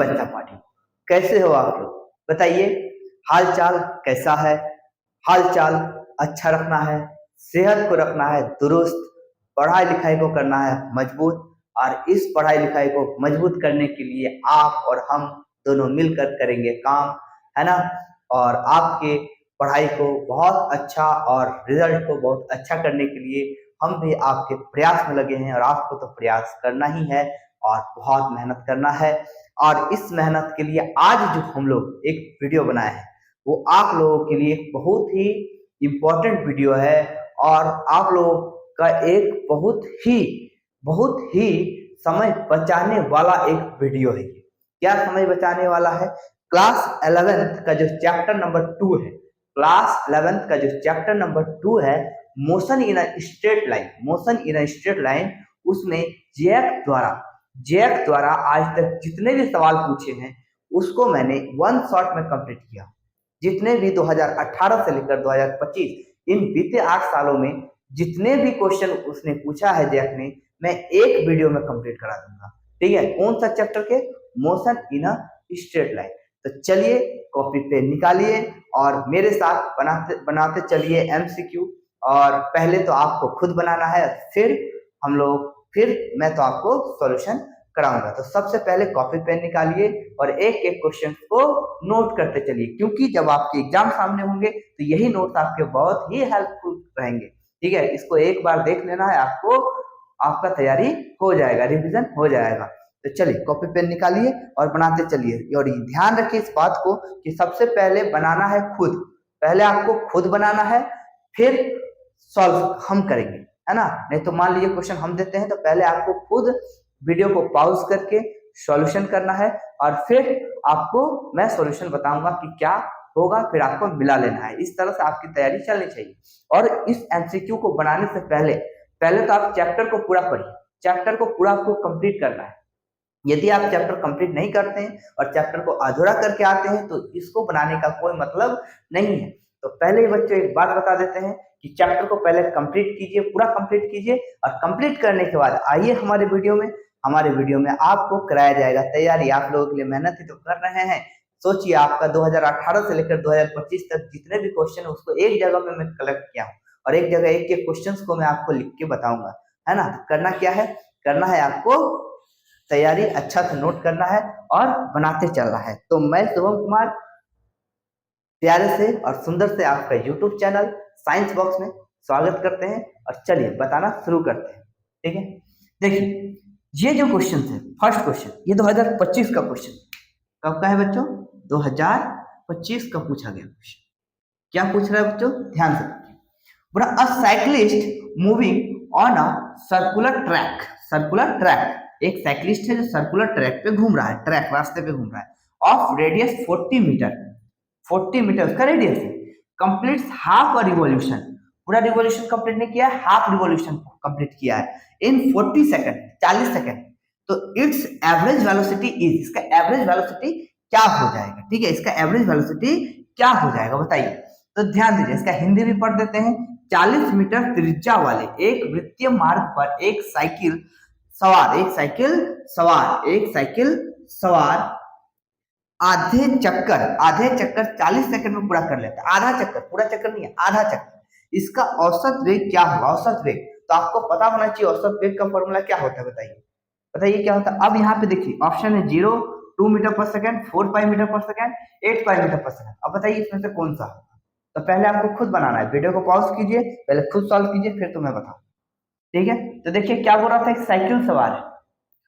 बच्चा पार्टी। कैसे हो आप लोग बताइए, हाल चाल कैसा है? हाल चाल अच्छा रखना है, सेहत को रखना है दुरुस्त, पढ़ाई लिखाई को करना है मजबूत। और इस पढ़ाई लिखाई को मजबूत करने के लिए आप और हम दोनों मिलकर करेंगे काम, है ना। और आपके पढ़ाई को बहुत अच्छा और रिजल्ट को बहुत अच्छा करने के लिए हम भी आपके प्रयास में लगे हैं, और आपको तो प्रयास करना ही है और बहुत मेहनत करना है। और इस मेहनत के लिए आज जो हम लोग एक वीडियो बनाए हैं वो आप लोगों के लिए बहुत ही इम्पोर्टेंट वीडियो है, और आप लोगों का एक बहुत ही समय बचाने वाला एक वीडियो है। क्या समय बचाने वाला है? क्लास 11th का जो चैप्टर नंबर 2 है, क्लास 11th का जो चैप्टर नंबर 2 है, motion in a straight line, उसमें जैक द्वारा आज तक जितने भी सवाल पूछे हैं उसको मैंने वन शॉट में कंप्लीट किया। जितने भी 2018 से लेकर 2025 इन बीते 8 सालों में जितने भी क्वेश्चन उसने पूछा है जैक ने, मैं एक वीडियो में कंप्लीट करा दूंगा। ठीक है, कौन सा चैप्टर के? Motion in a straight line. तो चलिए कॉपी पेन निकालिए और मेरे साथ बनाते चलिए एमसीक्यू। और पहले तो आपको खुद बनाना है, फिर मैं तो आपको सॉल्यूशन कराऊंगा। तो सबसे पहले कॉपी पेन निकालिए और एक एक क्वेश्चन को नोट करते चलिए, क्योंकि जब आपके एग्जाम सामने होंगे तो यही नोट्स आपके बहुत ही हेल्पफुल रहेंगे। ठीक है, इसको एक बार देख लेना है आपको, आपका तैयारी हो जाएगा, रिवीजन हो जाएगा। तो चलिए कॉपी पेन निकालिए और बनाते चलिए। और ध्यान रखिए इस बात को कि सबसे पहले बनाना है खुद, पहले आपको खुद बनाना है, फिर सॉल्व हम करेंगे, है ना। नहीं तो मान लीजिए क्वेश्चन हम देते हैं तो पहले आपको खुद वीडियो को पॉज करके सॉल्यूशन करना है, और फिर आपको मैं सॉल्यूशन बताऊंगा कि क्या होगा, फिर आपको मिला लेना है। इस तरह से आपकी तैयारी चलनी चाहिए। और इस एमसीक्यू को बनाने से पहले तो आप चैप्टर को पूरा पढ़िए, चैप्टर को पूरा आपको कंप्लीट करना है। यदि आप चैप्टर कंप्लीट नहीं करते हैं और चैप्टर को अधूरा करके आते हैं तो इसको बनाने का कोई मतलब नहीं है। तो पहले ही बच्चों एक बात बता देते हैं कि चैप्टर को पहले कंप्लीट कीजिए, पूरा कंप्लीट कीजिए, और कंप्लीट करने के बाद आइए हमारे वीडियो में आपको कराया जाएगा तैयारी। आप लोगों के लिए मेहनत ही तो कर रहे हैं। सोचिए आपका 2018 से लेकर 2025 तक जितने भी क्वेश्चन है उसको एक जगह में मैं कलेक्ट किया हूँ, और एक जगह एक एक क्वेश्चंस को मैं आपको लिख के बताऊंगा, है ना। तो करना क्या है? करना है आपको तैयारी अच्छा से नोट करना है और बनाते चलना है। तो मैं शुभम कुमार प्यारे से और सुंदर से आपका यूट्यूब चैनल साइंस बॉक्स में स्वागत करते हैं, और चलिए बताना शुरू करते हैं। ठीक है, देखिए ये जो क्वेश्चन है, फर्स्ट क्वेश्चन, ये 2025 का क्वेश्चन। कब का है बच्चों? 2025 का पूछा गया क्वेश्चन। क्या पूछ रहा है बच्चों? ध्यान से देखिए। बोला अ cyclist moving on a circular track, एक साइक्लिस्ट है जो सर्कुलर ट्रैक पे घूम रहा है, ट्रैक रास्ते पे घूम रहा है, ऑफ रेडियस 40 मीटर उसका रेडियस है, कंप्लीट्स हाफ अ रिवॉल्यूशन, पूरा रिवॉल्यूशन कंप्लीट नहीं किया है, हाफ रिवॉल्यूशन कंप्लीट किया है इन 40 सेकंड। तो इट्स एवरेज वेलोसिटी इज, इसका एवरेज वेलोसिटी क्या हो जाएगा? ठीक है, इसका एवरेज वेलोसिटी क्या हो जाएगा बताइए। तो ध्यान दीजिए, इसका हिंदी भी पढ़ देते हैं। 40 मीटर त्रिज्या वाले एक वृत्तीय मार्ग पर एक साइकिल सवार आधे चक्कर 40 सेकंड में पूरा कर लेता है। आधा चक्कर, पूरा चक्कर नहीं है, आधा चक्कर। इसका औसत वेग क्या होगा? औसत वेग तो आपको पता होना चाहिए, औसत वेग का फॉर्मूला क्या होता है बताइए क्या होता है। अब यहाँ पे देखिए ऑप्शन है 0, 2 मीटर पर सेकंड, 4 पाई मीटर पर सेकंड, 8 पाई मीटर पर सेकंड। अब बताइए इसमें से कौन सा होगा? तो पहले आपको खुद बनाना है, वीडियो को पॉज कीजिए, पहले खुद सॉल्व कीजिए, फिर तो मैं बताऊं। ठीक है, तो देखिए क्या बोल रहा था, एक साइकिल सवार है,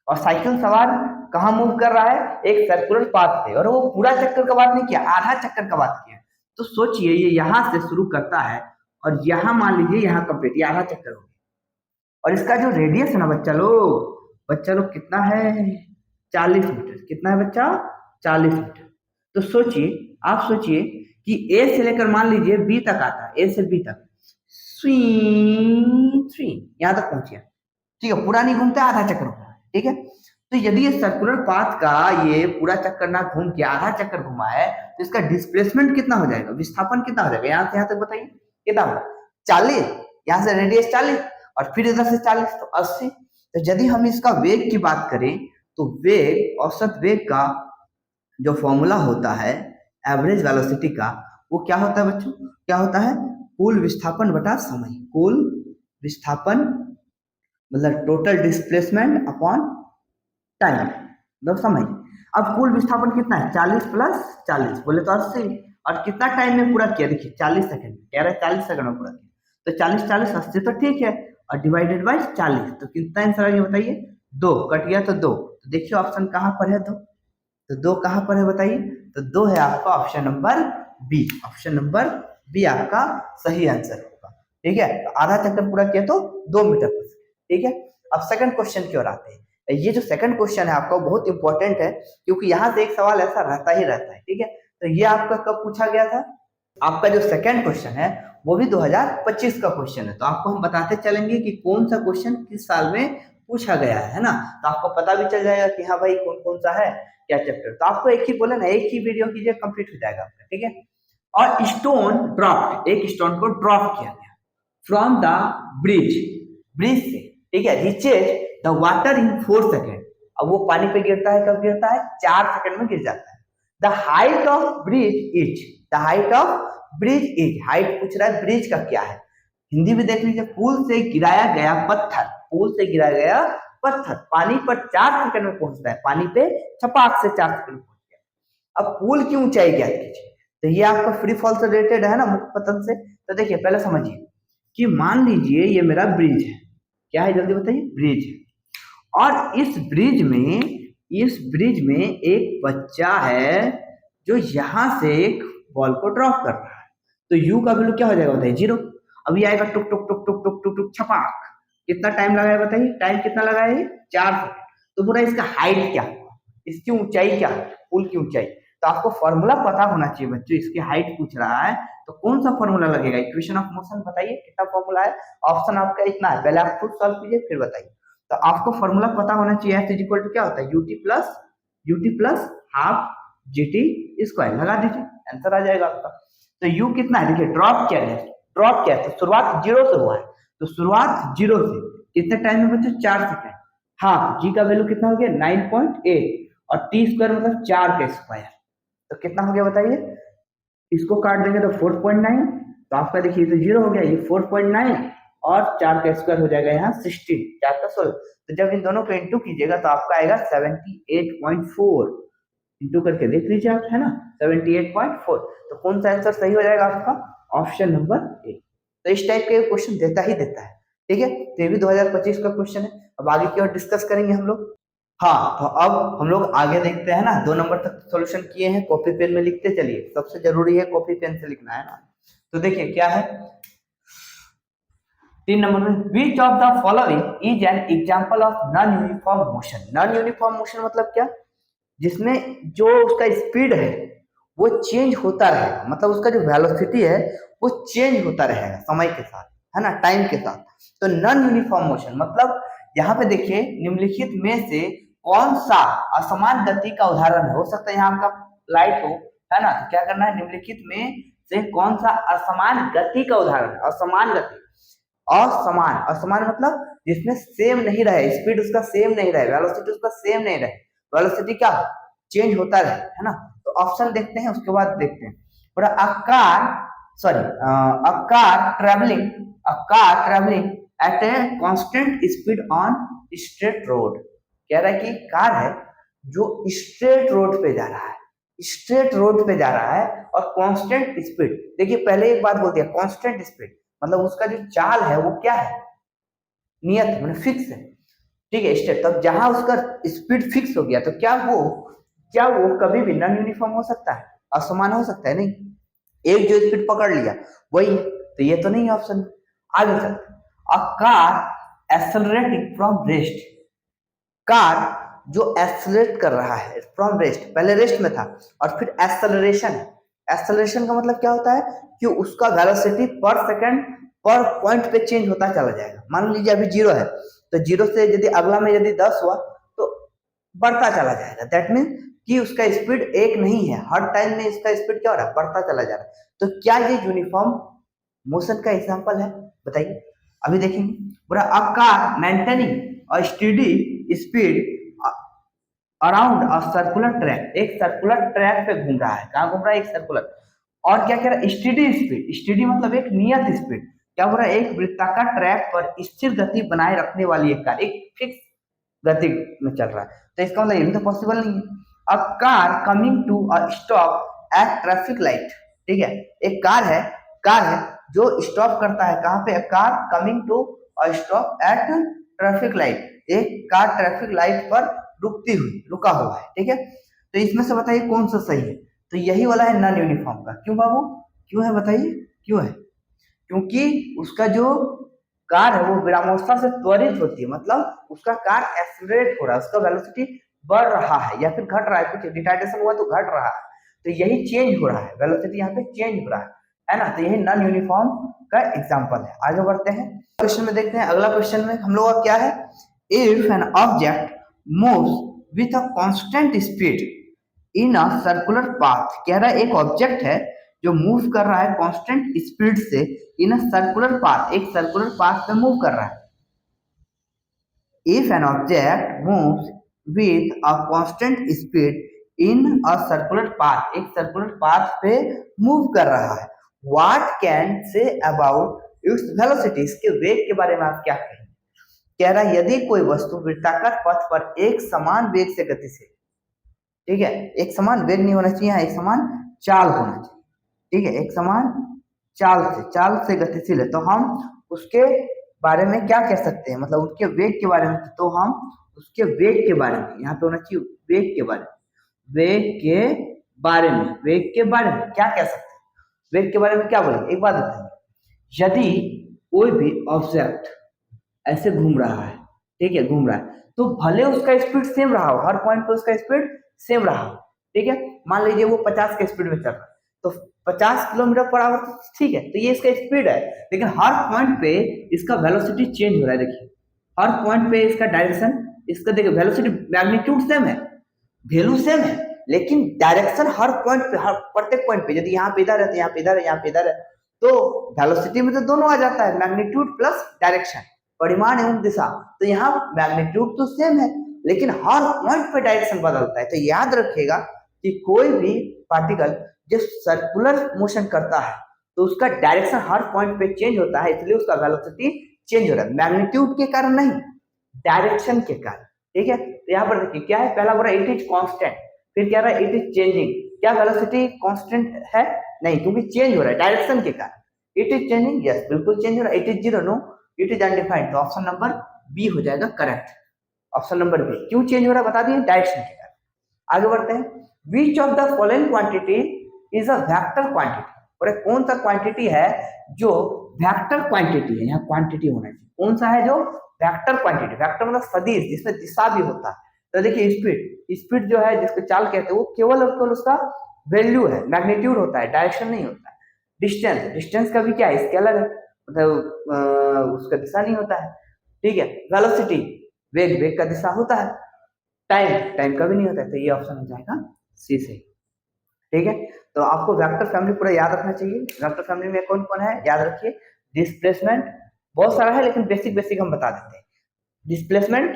और साइकिल सवार कहाँ मूव कर रहा है? एक सर्कुलर पाथ पे, और वो पूरा चक्कर का बात नहीं किया, आधा चक्कर का बात किया। तो सोचिए ये यहाँ से शुरू करता है और यहाँ मान लीजिए यहाँ कंप्लीट, ये आधा चक्कर हो गया, और इसका जो रेडियस है ना बच्चा लोग कितना है? 40 मीटर। कितना है बच्चा? 40 मीटर। तो आप सोचिए कि ए से लेकर मान लीजिए बी तक आता है, ए से बी तक यहाँ तक पहुंच गया। ठीक है, पूरा नहीं घूमता, आधा चक्कर घूमा। ठीक है, तो यदि ये सर्कुलर पाथ का ये पूरा चक्कर ना घूम के आधा चक्कर घुमा है तो इसका डिस्प्लेसमेंट कितना हो जाएगा? विस्थापन कितना हो जाएगा? यहाँ से यहाँ तक बताइए कितना होगा? 40, यहाँ से रेडियस 40 और फिर इधर से 40 तो 80। तो यदि हम इसका वेग की बात करें तो वेग, औसत वेग का जो फॉर्मूला होता है एवरेज वेलोसिटी का, वो क्या होता है बच्चों, क्या होता है, कुल विस्थापन बटा समय, कुल विस्थापन मतलब टोटल डिस्प्लेसमेंट अपॉन टाइम मतलब समय। अब कुल विस्थापन कितना है, 40 प्लस 40 बोले तो 80, और कितना टाइम में पूरा किया, देखिए 40 सेकंड कह रहा है, 40 सेकंड में पूरा किया, तो 40 40 80 तो ठीक है, और डिवाइडेड बाय 40 तो कितना आंसर आ गया बताइए, 2 कट गया तो 2, तो देखिए ऑप्शन कहाँ पर है, 2, तो 2 कहाँ पर है बताइए, तो 2 है आपका option number B, option number B आपका सही आंसर होगा। ठीक है, तो आधा चक्कर पूरा किया तो 2 मीटर पर सेकंड। ठीक है, अब सेकंड क्वेश्चन की ओर आते हैं। ये जो सेकंड क्वेश्चन है आपका बहुत इंपॉर्टेंट है, क्योंकि यहाँ से एक सवाल ऐसा रहता ही रहता है। ठीक है, तो ये आपका कब पूछा गया था, आपका जो सेकंड क्वेश्चन है वो भी 2025 का क्वेश्चन है, तो आपको हम बताते चलेंगे कि कौन सा क्वेश्चन किस साल में पूछा गया है ना, तो आपको पता भी चल जाएगा कि हाँ भाई कौन कौन सा है क्या चैप्टर। तो आपको एक ही बोले ना, एक ही वीडियो कीजिए कंप्लीट हो जाएगा आपका। ठीक है, और स्टोन ड्रॉप, एक स्टोन को ड्रॉप किया गया फ्रॉम द ब्रिज, ब्रिज से, ठीक है, reaches the water in 4 second. अब वो पानी पे गिरता है, कब गिरता है, 4 सेकंड में गिर जाता है। The height of bridge is, the height of bridge is, height पूछ रहा है ब्रिज का क्या है, हिंदी में देख लीजिए, पुल से गिराया गया पत्थर, पुल से गिराया गया पत्थर पानी पर 4 सेकंड में पहुंचता है, पानी पे छपाक से 4 सेकंड में पहुंच गया। अब पुल की ऊंचाई ज्ञात कीजिए, तो ये आपका फ्री फॉल से रिलेटेड है ना, मुख्य पतन से। तो देखिए पहले समझिए कि मान लीजिए ये मेरा ब्रिज है, क्या है जल्दी बताइए, ब्रिज है, और इस ब्रिज में एक बच्चा है जो यहां से एक बॉल को ड्रॉप कर रहा है, तो यू का वैल्यू क्या हो जाएगा बताइए, 0। अब ये आएगा टुक टुक टुक टुक टुक टुक टुक छपाक, कितना टाइम लगा है बताइए, टाइम कितना लगा है, 4 सेकंड। तो पूरा इसका हाइट क्या होगा, इसकी ऊंचाई क्या है, पुल की ऊंचाई। तो आपको फॉर्मूला पता होना चाहिए बच्चों, इसकी हाइट पूछ रहा है तो कौन सा फॉर्मूला लगेगा, इक्वेशन ऑफ मोशन बताइए कितना फॉर्मूला है, ऑप्शन आपका इतना है, पहले आप खुद सॉल्व कीजिए फिर बताइए। तो आपको फॉर्मूला पता होना चाहिए, एफ इक्वल टू क्या होता है, UT plus half GT square, लगा दीजिए आंसर आ जाएगा आपका। तो यू कितना है, देखिए ड्रॉप क्या है, ड्रॉप क्या है, तो शुरुआत 0 से हुआ है, तो शुरुआत 0 से कितने टाइम में बच्चों, 4 सेकंड। हाफ जी का वैल्यू कितना हो गया, 9.8, और टी स्क्वायर मतलब 4 का स्क्वायर, तो कितना हो गया बताइए, इसको काट देंगे तो 4.9, तो आपका देखिए तो 0 हो गया, ये 4.9 और 4 का स्क्वायर हो जाएगा यहाँ 16, 4 का 16, तो जब इन दोनों को इंटू कीजिएगा तो आपका आएगा 78.4, इंटू करके देख लीजिए आप, है ना 78.4, तो कौन सा आंसर सही हो जाएगा आपका, ऑप्शन नंबर ए। तो इस टाइप के क्वेश्चन देता ही देता है। ठीक है, तो ये भी 2025 का क्वेश्चन है। अब आगे की ओर डिस्कस करेंगे हम लोग। हाँ, तो अब हम लोग आगे देखते हैं ना, 2 नंबर तक सॉल्यूशन किए हैं, कॉपी पेन में लिखते चलिए, सबसे जरूरी है कॉपी पेन से लिखना है ना। तो देखिए क्या है, 3 नंबर में, विच of the following is an example of non uniform motion. Non uniform motion मतलब क्या, जिसमें जो उसका स्पीड है वो चेंज होता रहेगा, मतलब उसका जो वेलोसिटी है वो चेंज होता रहेगा समय के साथ, है ना, टाइम के साथ। तो नॉन यूनिफॉर्म मोशन मतलब यहाँ पे देखिए निम्नलिखित में से कौन सा असमान गति का उदाहरण है, हो सकता है यहाँ आपका लाइट हो, है ना, तो क्या करना है, निम्नलिखित में से कौन सा असमान गति का उदाहरण, असमान गति, असमान, असमान मतलब जिसमें सेम नहीं रहे, स्पीड उसका सेम नहीं रहे, वेलोसिटी उसका सेम नहीं रहे, वेलोसिटी क्या चेंज होता रहे, है ना। तो ऑप्शन देखते हैं उसके बाद देखते हैं, और a car travelling at a constant speed on straight road, कह रहा है कि कार है जो स्ट्रेट रोड पे जा रहा है, स्ट्रेट रोड पे जा रहा है और कांस्टेंट स्पीड, देखिए पहले एक बात बोल दिया, कांस्टेंट स्पीड मतलब उसका जो चाल है वो क्या है, नियत है, मतलब फिक्स है। ठीक है, स्टेट, तब जहां उसका स्पीड फिक्स हो गया तो क्या वो कभी भी नॉन यूनिफॉर्म हो सकता है, असमान हो सकता है, नहीं, एक जो स्पीड पकड़ लिया वही, तो ये तो नहीं ऑप्शन। आगे चलते, a car accelerating from rest, car जो एक्सेलरेट कर रहा है फ्रॉम रेस्ट, पहले रेस्ट में था और फिर एक्सेलरेशन है, एक्सेलरेशन का मतलब क्या होता है कि उसका वेलोसिटी पर सेकंड पर पॉइंट पे चेंज होता चला जाएगा, मान लीजिए अभी 0 है तो 0 से यदि अगला में यदि 10 हुआ तो बढ़ता चला जाएगा, दैट मीन कि उसका स्पीड एक नहीं है, हर टाइम में इसका स्पीड क्या हो रहा है, बढ़ता चला जा रहा है। तो क्या ये यूनिफॉर्म मोशन का एग्जांपल है बताइए, अभी देखेंगे, पूरा अ कार मेंटेनिंग और steady speed around a circular track, एक सर्कुलर ट्रैक पे घूम रहा है। कहाँ घूम रहा है? एक सर्कुलर। और क्या कह रहा है? स्टेडी स्पीड, स्टेडी मतलब एक नियत स्पीड। क्या हो रहा है? एक वृत्ताकार ट्रैक पर स्थिर गति बनाए रखने वाली एक कार, एक फिक्स गति में चल रहा है। तो इसका मतलब ये भी तो पॉसिबल नहीं है। A car coming to a stop at traffic light, ठीक है, एक कार है जो स्टॉप करता है कहाँ पे? Car coming to a stop at traffic light, एक कार ट्रैफिक लाइट पर रुका हुआ है, ठीक है। तो इसमें से बताइए कौन सा सही है? तो यही वाला है नॉन यूनिफॉर्म का। क्यों बाबू? क्यों है बताइए? क्यों है? क्योंकि उसका जो कार है वो विरामावस्था से त्वरित होती है, मतलब उसका कार एक्सीलरेट हो रहा है, उसका वेलोसिटी बढ़ रहा है या फिर घट रहा है, कुछ रिटार्डेशन हुआ तो घट रहा है, तो यही चेंज हो रहा है, वेलोसिटी यहाँ पे चेंज हो रहा है ना। तो यही नॉन यूनिफॉर्म का एग्जांपल है। आगे बढ़ते हैं क्वेश्चन में, देखते हैं अगला क्वेश्चन में हम लोग का क्या है। If an object moves with a constant speed in a circular path, कह रहा है एक ऑब्जेक्ट है जो मूव कर रहा है कांस्टेंट स्पीड से इन अ सर्कुलर पाथ, एक सर्कुलर पाथ पे मूव कर रहा है। If an object moves with a constant speed in a circular path, एक सर्कुलर पाथ पे मूव कर रहा है, what can say about its velocity, इसके वेग के बारे में आप क्या कहेंगे? कह रहा है यदि कोई वस्तु वृत्ताकार पथ पर एक समान वेग से गतिशील, ठीक है, एक समान वेग नहीं होना चाहिए, एक समान चाल होना चाहिए, ठीक है, एक समान चाल से गतिशील है, तो हम उसके बारे में क्या कह सकते हैं? मतलब उसके वेग के बारे में, तो हम उसके वेग के बारे में, यहाँ पे होना चाहिए वेग के बारे में, वेग के बारे में क्या कह सकते हैं? वेग के बारे में क्या बोलेंगे? एक बात बताइए, यदि कोई भी ऑब्जेक्ट ऐसे घूम रहा है, ठीक है, घूम रहा है, तो भले उसका स्पीड सेम रहा हो, हर पॉइंट पे उसका स्पीड सेम रहा हो, ठीक है, मान लीजिए वो 50 के स्पीड में चल रहा है, तो 50 किलोमीटर पर आवर, ठीक है, तो ये इसका स्पीड है, लेकिन हर पॉइंट पे इसका वेलोसिटी चेंज हो रहा है। देखिए हर पॉइंट पे इसका डायरेक्शन, इसका देखिए वेलोसिटी मैग्नीट्यूड सेम है, वैल्यू सेम है, लेकिन डायरेक्शन हर पॉइंट पे, हर प्रत्येक पॉइंट पे, यदि यहाँ पे इधर है तो यहाँ पे इधर है, यहाँ पे इधर है, तो वेलोसिटी में तो दोनों आ जाता है, मैग्नीट्यूड प्लस डायरेक्शन, परिमाण एवं दिशा। तो यहाँ मैग्नीट्यूड तो सेम है, लेकिन हर पॉइंट पे डायरेक्शन बदलता है। तो याद रखिएगा कि कोई भी पार्टिकल जब सर्कुलर मोशन करता है तो उसका डायरेक्शन हर पॉइंट पे चेंज होता है, इसलिए उसका वेलोसिटी चेंज हो रहा है, मैग्नीट्यूड के कारण नहीं, डायरेक्शन के कारण, ठीक है। तो यहाँ पर देखिए क्या है, पहला बोला इट इज कांस्टेंट, फिर क्या रहा है इट इज चेंजिंग, क्या वेलोसिटी कांस्टेंट है? नहीं, क्योंकि चेंज हो रहा है डायरेक्शन के कारण। इट इज चेंजिंग, यस बिल्कुल चेंज हो रहा है। It is zero, no it is undefined, तो ऑप्शन नंबर बी हो जाएगा करेक्ट, ऑप्शन नंबर बी। क्यों चेंज हो रहा है बता दिए, डायरेक्शन के कारण। आगे बढ़ते हैं, विच of the following quantity is a vector quantity, और एक कौन सा क्वांटिटी है जो वेक्टर क्वांटिटी है, यहाँ क्वांटिटी होना चाहिए, कौन सा है जो वेक्टर क्वांटिटी, वेक्टर मतलब सदिश, जिसमें दिशा भी होता है। तो देखिए स्पीड जो है जिसको चाल कहते हैं वो केवल और केवल उसका वैल्यू है, मैग्नीट्यूड होता है, डायरेक्शन नहीं होता है। डिस्टेंस का भी क्या है, स्केलर है, मतलब उसका दिशा नहीं होता है, ठीक है। वेलोसिटी वेग का दिशा होता है, टाइम का भी नहीं होता है, तो ये ऑप्शन हो जाएगा सी से, ठीक है। तो आपको वेक्टर फैमिली पूरा याद रखना चाहिए। वेक्टर फैमिली में कौन कौन है याद रखिए, डिस्प्लेसमेंट बहुत सारा है, लेकिन बेसिक हम बता देते हैं। Displacement,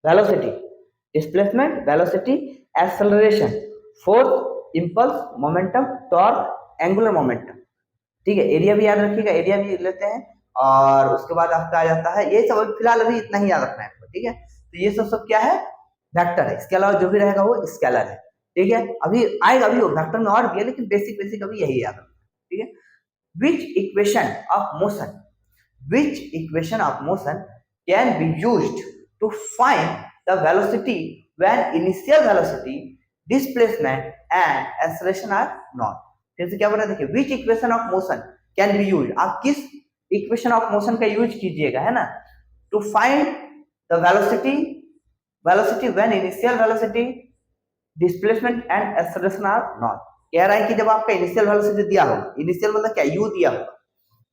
velocity, displacement, velocity, acceleration, force, impulse, momentum, torque, angular momentum, ठीक है। एरिया भी याद रखिएगा, एरिया भी लेते हैं, और उसके बाद आपका आ जाता है, ये सब फिलहाल अभी इतना ही याद रखना है आपको, ठीक है। तो ये सब क्या है, वेक्टर है, इसके अलावा जो भी रहेगा वो स्केलर है, ठीक है। अभी आएगा, अभी वो वेक्टर में और भी है, लेकिन बेसिक अभी यही याद रखना, ठीक है। विच equation of motion, which equation of motion can be used to find the velocity when initial velocity, displacement and acceleration are known। फिर से क्या बोला, देखिए which equation of motion can be used, आप किस इक्वेशन ऑफ मोशन का use कीजिएगा, है ना, to find the velocity when initial velocity, displacement and acceleration are known। कह रहा है कि जब आपका इनिशियल वेलोसिटी दिया होगा, इनिशियल मतलब क्या, u दिया होगा,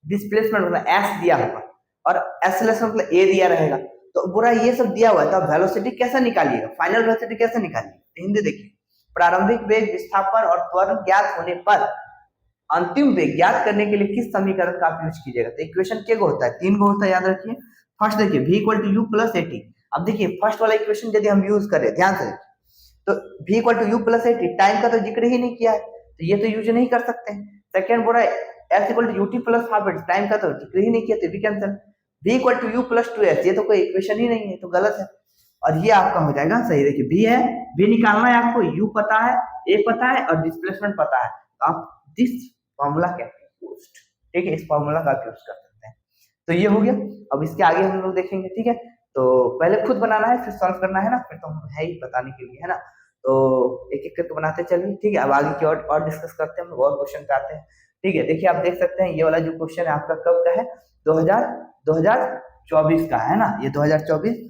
डिस्प्लेसमेंट मतलब एस दिया होगा, और एक्सेलरेशन मतलब ए दिया रहेगा, तो पूरा ये सब दिया हुआ है, तो वेलोसिटी कैसे निकालिएगा, फाइनल वेलोसिटी कैसे निकालिएगा। हिंदी देखिए, प्रारंभिक वेग, विस्थापन और त्वरण ज्ञात होने पर अंतिम वेग ज्ञात करने के लिए किस समीकरण का आप यूज कीजिएगा। तो इक्वेशन के गो होता है, 3 गो होता है, याद रखिए। फर्स्ट देखिए v = u + at। अब देखिए फर्स्ट वाला इक्वेशन यदि हम यूज करें, ध्यान से तो v equal to u plus 80, time का तो जिक्र ही नहीं किया है, तो ये तो यूज नहीं कर सकते हैं। सेकेंड बोल रहा है s equal to u t plus half, time का तो जिक्र ही नहीं किया, तो भी cancel. v equal to u plus 2s, ये तो कोई इक्वेशन ही नहीं है, तो गलत है। और ये आपका हो जाएगा सही। देखिए v है, v निकालना है आपको, u पता है, a पता है और डिस्प्लेसमेंट पता है, तो आप this formula can be used, ठीक है, इस फॉर्मूला का आप यूज कर सकते हैं। तो ये हो गया। अब इसके आगे हम लोग देखेंगे, ठीक है। तो पहले खुद बनाना है फिर सॉल्व करना है ना, फिर तो हम है ही बताने के लिए, है ना। तो एक एक करके बनाते चलिए, ठीक है। अब आगे की और डिस्कस करते हैं, हम लोग और क्वेश्चन पे आते हैं, ठीक है। देखिए आप देख सकते हैं ये वाला जो क्वेश्चन है आपका कब का है, 2024 का है ना, ये 2024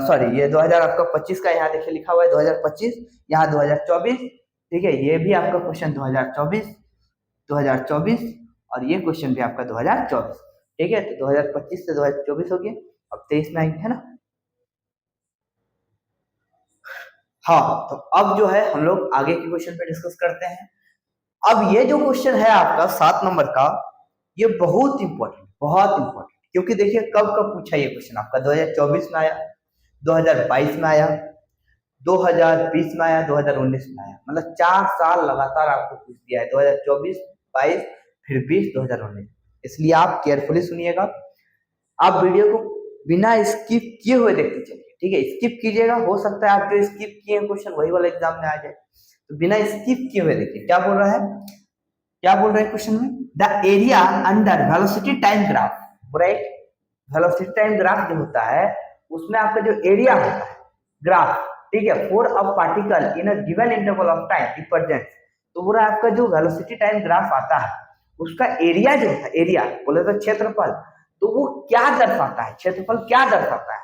सॉरी ये 2000 आपका 25 का यहाँ देखिए लिखा हुआ है 2025, यहाँ 2024, ठीक है। ये भी आपका क्वेश्चन 2024 और ये क्वेश्चन भी आपका 2024, ठीक है। तो 2025 से 2024 हो गया, अब 23 में आएंगे, है ना। हाँ, तो अब जो है हम लोग आगे के क्वेश्चन पे डिस्कस करते हैं। अब ये जो क्वेश्चन है आपका 7 नंबर का, ये बहुत इंपॉर्टेंट, बहुत इंपॉर्टेंट, क्योंकि देखिए कब कब पूछा ये क्वेश्चन आपका, 2024 में आया, 2022 में आया, 2020 में आया, 2019 में आया, मतलब 4 साल लगातार आपको पूछ दिया है, 2024, 22, फिर 20, 2019। इसलिए आप केयरफुली सुनिएगा, आप वीडियो को बिना स्किप किए हुए देखते चलिए, ठीक है। स्किप कीजिएगा, हो सकता है आप जो स्किप किए क्वेश्चन वही वाला एग्जाम में आ जाए, तो बिना स्किप किए हुए देखिए क्या बोल रहा है, क्या बोल रहे हैं क्वेश्चन में, the area under velocity time graph, right. Velocity time graph जो होता है उसमें आपका जो एरिया होता है ग्राफ, ठीक है, for a particle in a given interval of time represent, तो पूरा आपका जो वेलोसिटी टाइम ग्राफ आता है उसका एरिया जो होता है, एरिया बोले तो क्षेत्रफल, तो वो क्या दर्शाता है, क्षेत्रफल क्या दर्शाता है।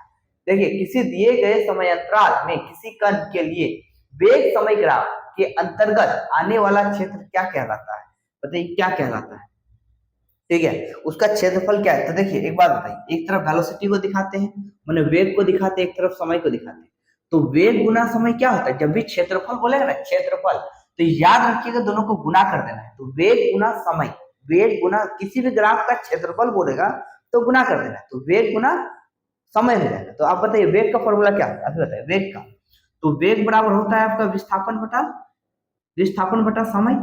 देखिए किसी दिए गए समय अंतराल में किसी कण के लिए वेग समय ग्राफ के अंतर्गत आने वाला क्षेत्र क्या कहलाता है, बताइए क्या कहलाता है, ठीक है, उसका क्षेत्रफल क्या है। तो देखिए एक बात बताइए, एक तरफ वेलोसिटी को दिखाते हैं, मैंने वेग को दिखाते हैं, एक तरफ समय को दिखाते हैं, तो वेग गुना समय क्या होता है, जब भी क्षेत्रफल बोलेगा ना, क्षेत्रफल, तो याद रखिएगा दोनों को गुना कर देना है, तो वेग गुना समय, वेग गुना किसी भी ग्राफ का क्षेत्रफल बोलेगा तो गुना कर देना है, तो वेग गुना समय हो जाएगा। तो आप बताइए वेग का फॉर्मूला क्या होता है, अभी बताइए वेग का, तो वेग बराबर होता है आपका विस्थापन बटा समय,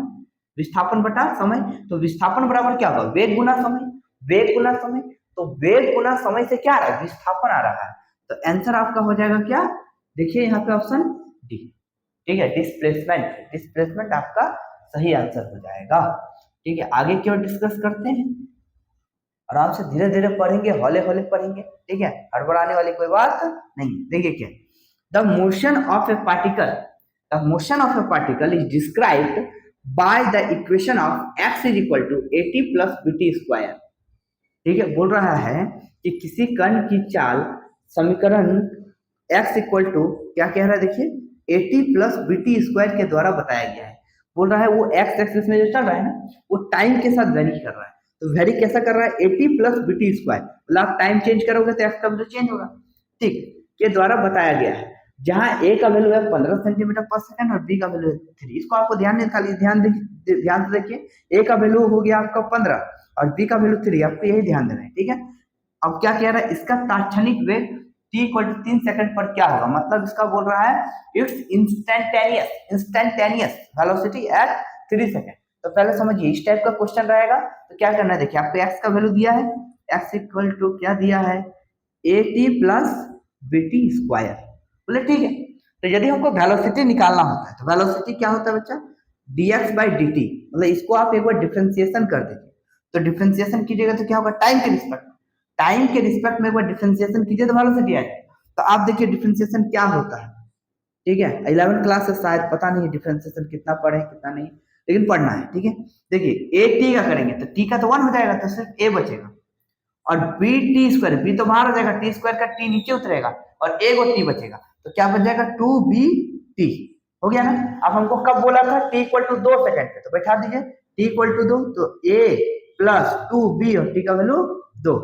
विस्थापन बटा समय, तो विस्थापन बराबर क्या होगा, वेग गुना समय, वेग गुना समय, तो वेग गुना समय से क्या आ रहा है, विस्थापन आ रहा है, तो आंसर आपका हो जाएगा क्या, देखिए यहाँ पे ऑप्शन डी, ठीक है, डिस्प्लेसमेंट, डिस्प्लेसमेंट आपका सही आंसर हो जाएगा, ठीक है। आगे की ओर डिस्कस करते हैं, आराम से धीरे धीरे पढ़ेंगे, हौले हौले पढ़ेंगे, ठीक है, हड़बड़ाने वाली कोई बात नहीं। देखिए क्या, the motion of a particle, the motion of a particle is described by the equation of x is equal to 80 plus b t square, ठीक है। बोल रहा है कि किसी कण की चाल समीकरण x इक्वल टू क्या कह रहा है, देखिए 80 प्लस बीटी स्क्वायर के द्वारा बताया गया है। बोल रहा है वो x एक्सिस में जो चल रहा है ना, वो टाइम के साथ वेरी कर रहा है, तो वेरी कैसा कर रहा है, 80 प्लस बीटी स्क्वायर, मतलब आप टाइम चेंज करोगे तो x का वैल्यू चेंज होगा, ठीक, के द्वारा बताया गया है, जहां a का वैल्यू है 15 सेंटीमीटर पर सेकंड और b का वैल्यू है 3। इसको आपको ध्यान नहीं, खाली ध्यान से देखिए, a का वैल्यू हो गया आपका 15 और b का वैल्यू 3, आपको यही ध्यान देना है, ठीक है। अब क्या कह रहा है, इसका तात्क्षणिक वेग t इक्वल टू 3 सेकंड पर क्या होगा, मतलब इसका बोल रहा है it's instantaneous velocity at 3 second. तो पहले समझिए इस टाइप का क्वेश्चन रहेगा तो क्या करना है, देखिए आपको x का वैल्यू दिया है, x इक्वल टू क्या दिया है, 80 प्लस बीटी स्क्वायर, बोले ठीक है। तो यदि हमको वेलोसिटी निकालना होता है तो वेलोसिटी क्या होता है बच्चा, dx बाई dt, मतलब इसको आप एक बार डिफरेंशिएशन कर दीजिए, तो डिफरेंशिएशन कीजिएगा तो क्या होगा, टाइम के रिस्पेक्ट, टाइम के रिस्पेक्ट में एक बार डिफरेंशिएशन कीजिए तो वेलोसिटी आएगा। तो आप देखिए डिफरेंशिएशन क्या होता है, ठीक है, 11th क्लास से शायद पता नहीं डिफरेंशिएशन कितना पढ़े कितना नहीं, लेकिन पढ़ना है, ठीक है। देखिए ए टी का करेंगे तो टी का तो 1 हो जाएगा, तो सिर्फ ए बचेगा, और बी टी स्क्वायर, बी तो बाहर हो जाएगा, टी स्क्वायर का टी नीचे उतरेगा और ए को टी बचेगा, तो क्या बच जाएगा 2b टी, हो गया ना। अब हमको कब बोला था t इक्वल टू 2 सेकंड पे, तो बैठा दीजिए t इक्वल टू 2, तो a प्लस 2b और t का वैल्यू 2,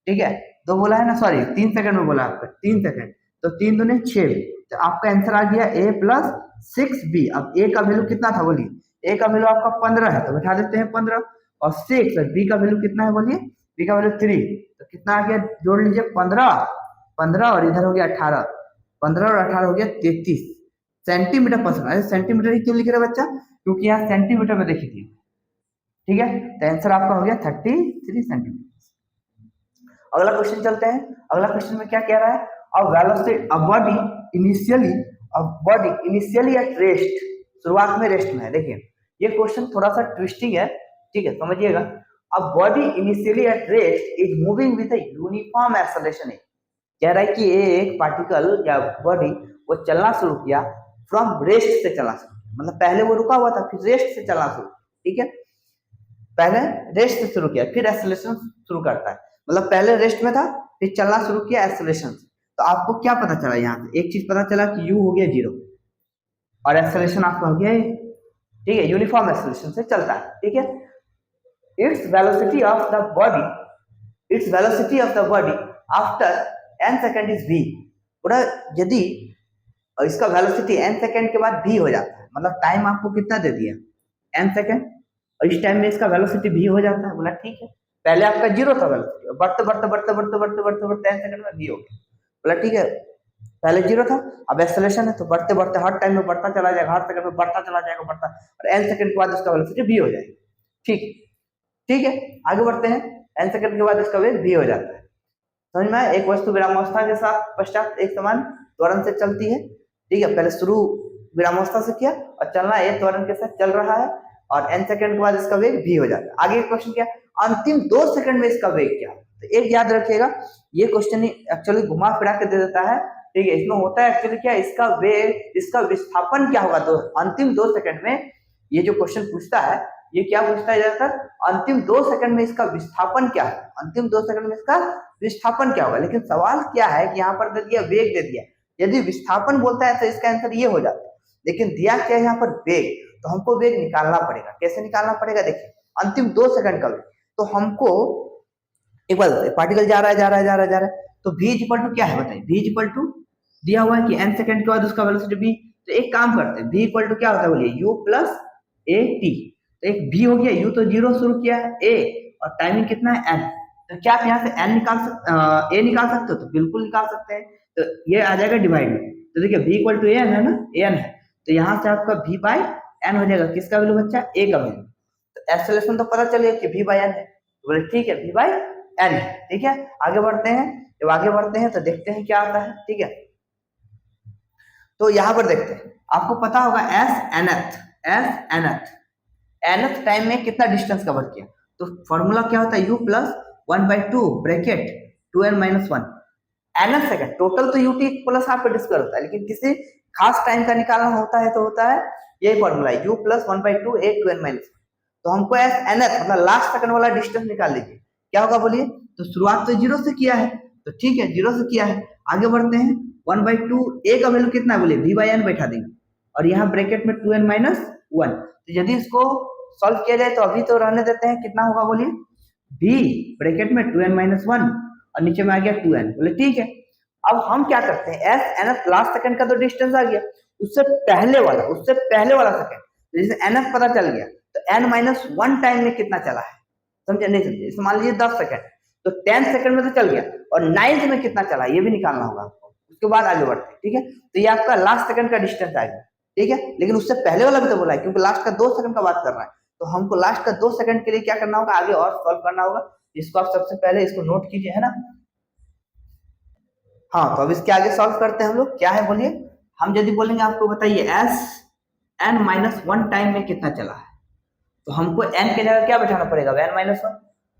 ठीक है, 2 बोला है ना, सॉरी 3 सेकंड में बोला आपका, 3 सेकंड, तो 3 दूने 6, तो आपका आंसर आ गया a प्लस 6b। अब a का वैल्यू कितना था बोलिए, a का वैल्यू आपका 15 है, तो बैठा देते हैं 15, और 6 और b का वैल्यू कितना है बोलिए, b का वैल्यू 3, तो कितना आ गया, जोड़ लीजिए 15 और इधर हो गया 18, 15 और 18 हो गया 33, सेंटीमीटर पर सेकंड। अरे सेंटीमीटर ही क्यों लिख रहे बच्चा, क्योंकि यहाँ सेंटीमीटर में देखी थी, ठीक है। तो आंसर आपका हो गया 33 सेंटीमीटर। अगला क्वेश्चन चलते हैं। अगला क्वेश्चन में क्या कह रहा है, a body initially at rest, शुरुआत में रेस्ट में है। देखिए ये क्वेश्चन थोड़ा सा ट्विस्टिंग है, ठीक है, समझिएगा। A body initially at rest is moving with a uniform acceleration. कह रहा है कि एक पार्टिकल या बॉडी वो चलना शुरू किया, फ्रॉम रेस्ट से चलना शुरू किया, मतलब पहले वो रुका हुआ था फिर रेस्ट से चलना शुरू, ठीक है, पहले रेस्ट से शुरू किया फिर एक्सेलरेशन शुरू करता है, मतलब पहले रेस्ट में था फिर चलना शुरू किया एक्सेलरेशन से। तो आपको क्या पता चला, यहाँ से एक चीज पता चला कि u हो गया 0 और एक्सेलरेशन आपका हो गया, ठीक है, यूनिफॉर्म एक्सेलरेशन से चलता है, ठीक है। Its velocity of the body after n second is v, पूरा यदि इसका वेलोसिटी n सेकेंड के बाद v हो जाता है, मतलब टाइम आपको कितना दे दिया n सेकेंड, और इस टाइम में इसका वेलोसिटी v हो जाता है। बोला ठीक है, पहले आपका 0 था वेलोसिटी, बढ़ते बढ़ते बढ़ते बढ़ते बढ़ते बढ़ते बढ़ते n सेकेंड में v हो गया। बोला ठीक है, पहले 0 था, अब एक्सेलरेशन है तो बढ़ते बढ़ते हर टाइम में बढ़ता चला जाएगा, हर सेकंड में बढ़ता चला जाएगा, बढ़ता, और n सेकंड के बाद उसका वेलोसिटी v हो जाएगी। ठीक ठीक है, आगे बढ़ते हैं। n सेकंड के बाद इसका वेग v हो जाता है। समझ में? एक वस्तु विरामावस्था के साथ पश्चात एक समान त्वरण से चलती है, ठीक है, पहले शुरू विरामावस्था से किया और चलना a त्वरण के साथ चल रहा है, और n सेकंड के बाद इसका वेग v हो जाता है। आगे क्वेश्चन क्या, अंतिम 2 सेकंड में इसका वेग क्या है। तो एक याद रखिएगा, ये क्वेश्चन एक्चुअली घुमा फिरा के दे देता है, ठीक है। इसमें होता है एक्चुअली क्या, इसका वेग, इसका विस्थापन क्या होगा, अंतिम 2 सेकंड में। ये जो क्वेश्चन पूछता है ये क्या पूछता है ज्यादातर, अंतिम 2 सेकंड में इसका विस्थापन क्या है, अंतिम 2 सेकंड में इसका विस्थापन क्या होगा। लेकिन सवाल क्या है कि यहाँ पर दे दिया वेग दे दिया, यदि विस्थापन बोलता है तो इसका आंसर ये हो जाता है, लेकिन दिया क्या है यहाँ पर वेग, तो हमको वेग निकालना पड़ेगा। कैसे निकालना पड़ेगा, देखिए अंतिम 2 सेकंड का वेग, तो हमको एक बार पार्टिकल जा रहा है जा रहा है जा रहा है जा रहा है, तो v इक्वल टू क्या है बताइए, v इक्वल टू दिया हुआ है कि n सेकंड के बाद उसका वेलोसिटी v, तो एक काम करते हैं, v इक्वल टू क्या होता है बोलिए, u प्लस a t। तो एक v हो गया, u तो 0 शुरू किया है, a और टाइमिंग कितना है n, तो क्या आप यहाँ से n निकाल a निकाल सकते हो, तो बिल्कुल निकाल सकते हैं। तो ये आ जाएगा डिवाइड में, तो देखिए v इक्वल टू an है ना, an है, तो यहाँ से आपका v बाई n हो जाएगा, किसका वैल्यू बच्चा, a का वैल्यू। तो एक्सेलरेशन तो पता चलिए कि v बाई n है, तो बोले ठीक है v बाई n है, ठीक है। आगे बढ़ते हैं, जब आगे बढ़ते हैं तो देखते हैं क्या आता है, ठीक है। तो यहाँ पर देखते हैं, आपको पता होगा nth टाइम में कितना डिस्टेंस कवर किया, तो फॉर्मूला क्या होता है, u plus 1/2 bracket 2n minus 1 nth second, total तो ut प्लस हाफ पे डिस्कवर होता है, लेकिन किसी खास टाइम का निकालना होता है तो होता है यही formula, u plus 1/2 a 2n minus 1। तो हमको nth मतलब लास्ट सेकंड वाला डिस्टेंस निकाल लीजिए, क्या होगा बोलिए। तो शुरुआत तो 0 से किया है, तो ठीक है 0 से किया है, आगे बढ़ते हैं, 1/2 a का वैल्यू कितना है बोलिए, v बाई n बैठा देंगे, और यहाँ ब्रैकेट में 2n माइनस 1। तो यदि इसको सॉल्व किया जाए तो अभी तो रहने देते हैं, कितना होगा बोलिए, v ब्रैकेट में 2n माइनस 1 और नीचे में आ गया 2n, बोले ठीक है। अब हम क्या करते हैं, nth लास्ट सेकंड का तो डिस्टेंस आ गया, उससे पहले वाला सेकंड, जैसे nth पता चल गया तो n माइनस 1 टाइम में कितना चला है, समझे नहीं समझे। इस मान लीजिए 10 सेकंड, तो 10 सेकंड में तो चल गया, और 9th में कितना चला ये भी निकालना होगा आपको, उसके बाद आगे बढ़ते हैं, ठीक है। तो ये आपका लास्ट सेकंड का डिस्टेंस आएगा, ठीक है, लेकिन उससे पहले वाला भी तो बोला है, क्योंकि लास्ट का 2 सेकंड का बात कर रहा है, तो हमको लास्ट का 2 सेकंड के लिए क्या करना होगा, आगे और सॉल्व करना होगा। इसको आप सबसे पहले इसको नोट कीजिए, है ना। हाँ, तो अब इसके आगे सॉल्व करते हैं हम लोग, क्या है बोलिए। हम यदि बोलेंगे आपको बताइए n माइनस 1 टाइम में कितना चला है, तो हमको n के जगह क्या बैठाना पड़ेगा, n माइनस 1,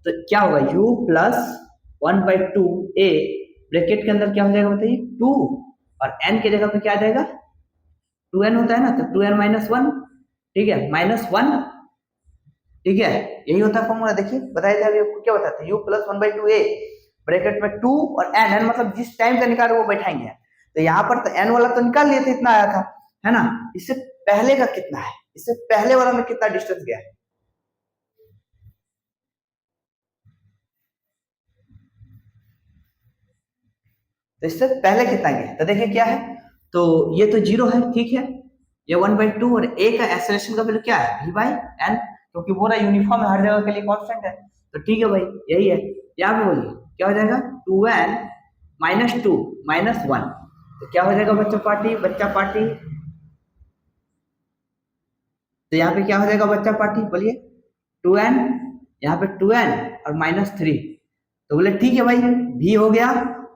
तो क्या होगा, u प्लस 1/2 a ब्रैकेट के अंदर क्या हो जाएगा बताइए 2, और n के जगह पे क्या आ जाएगा 2n होता है ना, तो 2n माइनस 1, ठीक है, माइनस 1, ठीक है, यही होता है फॉर्मूला। देखिए बताइए अभी आपको क्या बताते हैं, u प्लस 1/2 a ब्रैकेट में 2 और n मतलब जिस टाइम का निकाल वो बैठाएंगे। तो यहाँ पर तो n वाला तो निकाल लिए थे, इतना आया था, है ना। इससे पहले का कितना है, इससे पहले वाला में कितना डिस्टेंस गया है, तो इससे पहले कितना गया, तो देखिए क्या है, तो ये तो 0 है, ठीक है, ये 1/2 और a का एक्सेलरेशन का वैल्यू क्या है, v बाई n, क्योंकि पूरा यूनिफॉर्म है, हर जगह के लिए कांस्टेंट है, तो ठीक है भाई यही है। यहाँ पे बोलिए क्या हो जाएगा, 2n माइनस 2 माइनस 1, तो क्या हो जाएगा बच्चा पार्टी, तो यहाँ पे क्या हो जाएगा बच्चा पार्टी, बोलिए 2n, यहाँ पे 2n और -3, तो बोले ठीक है भाई, v हो गया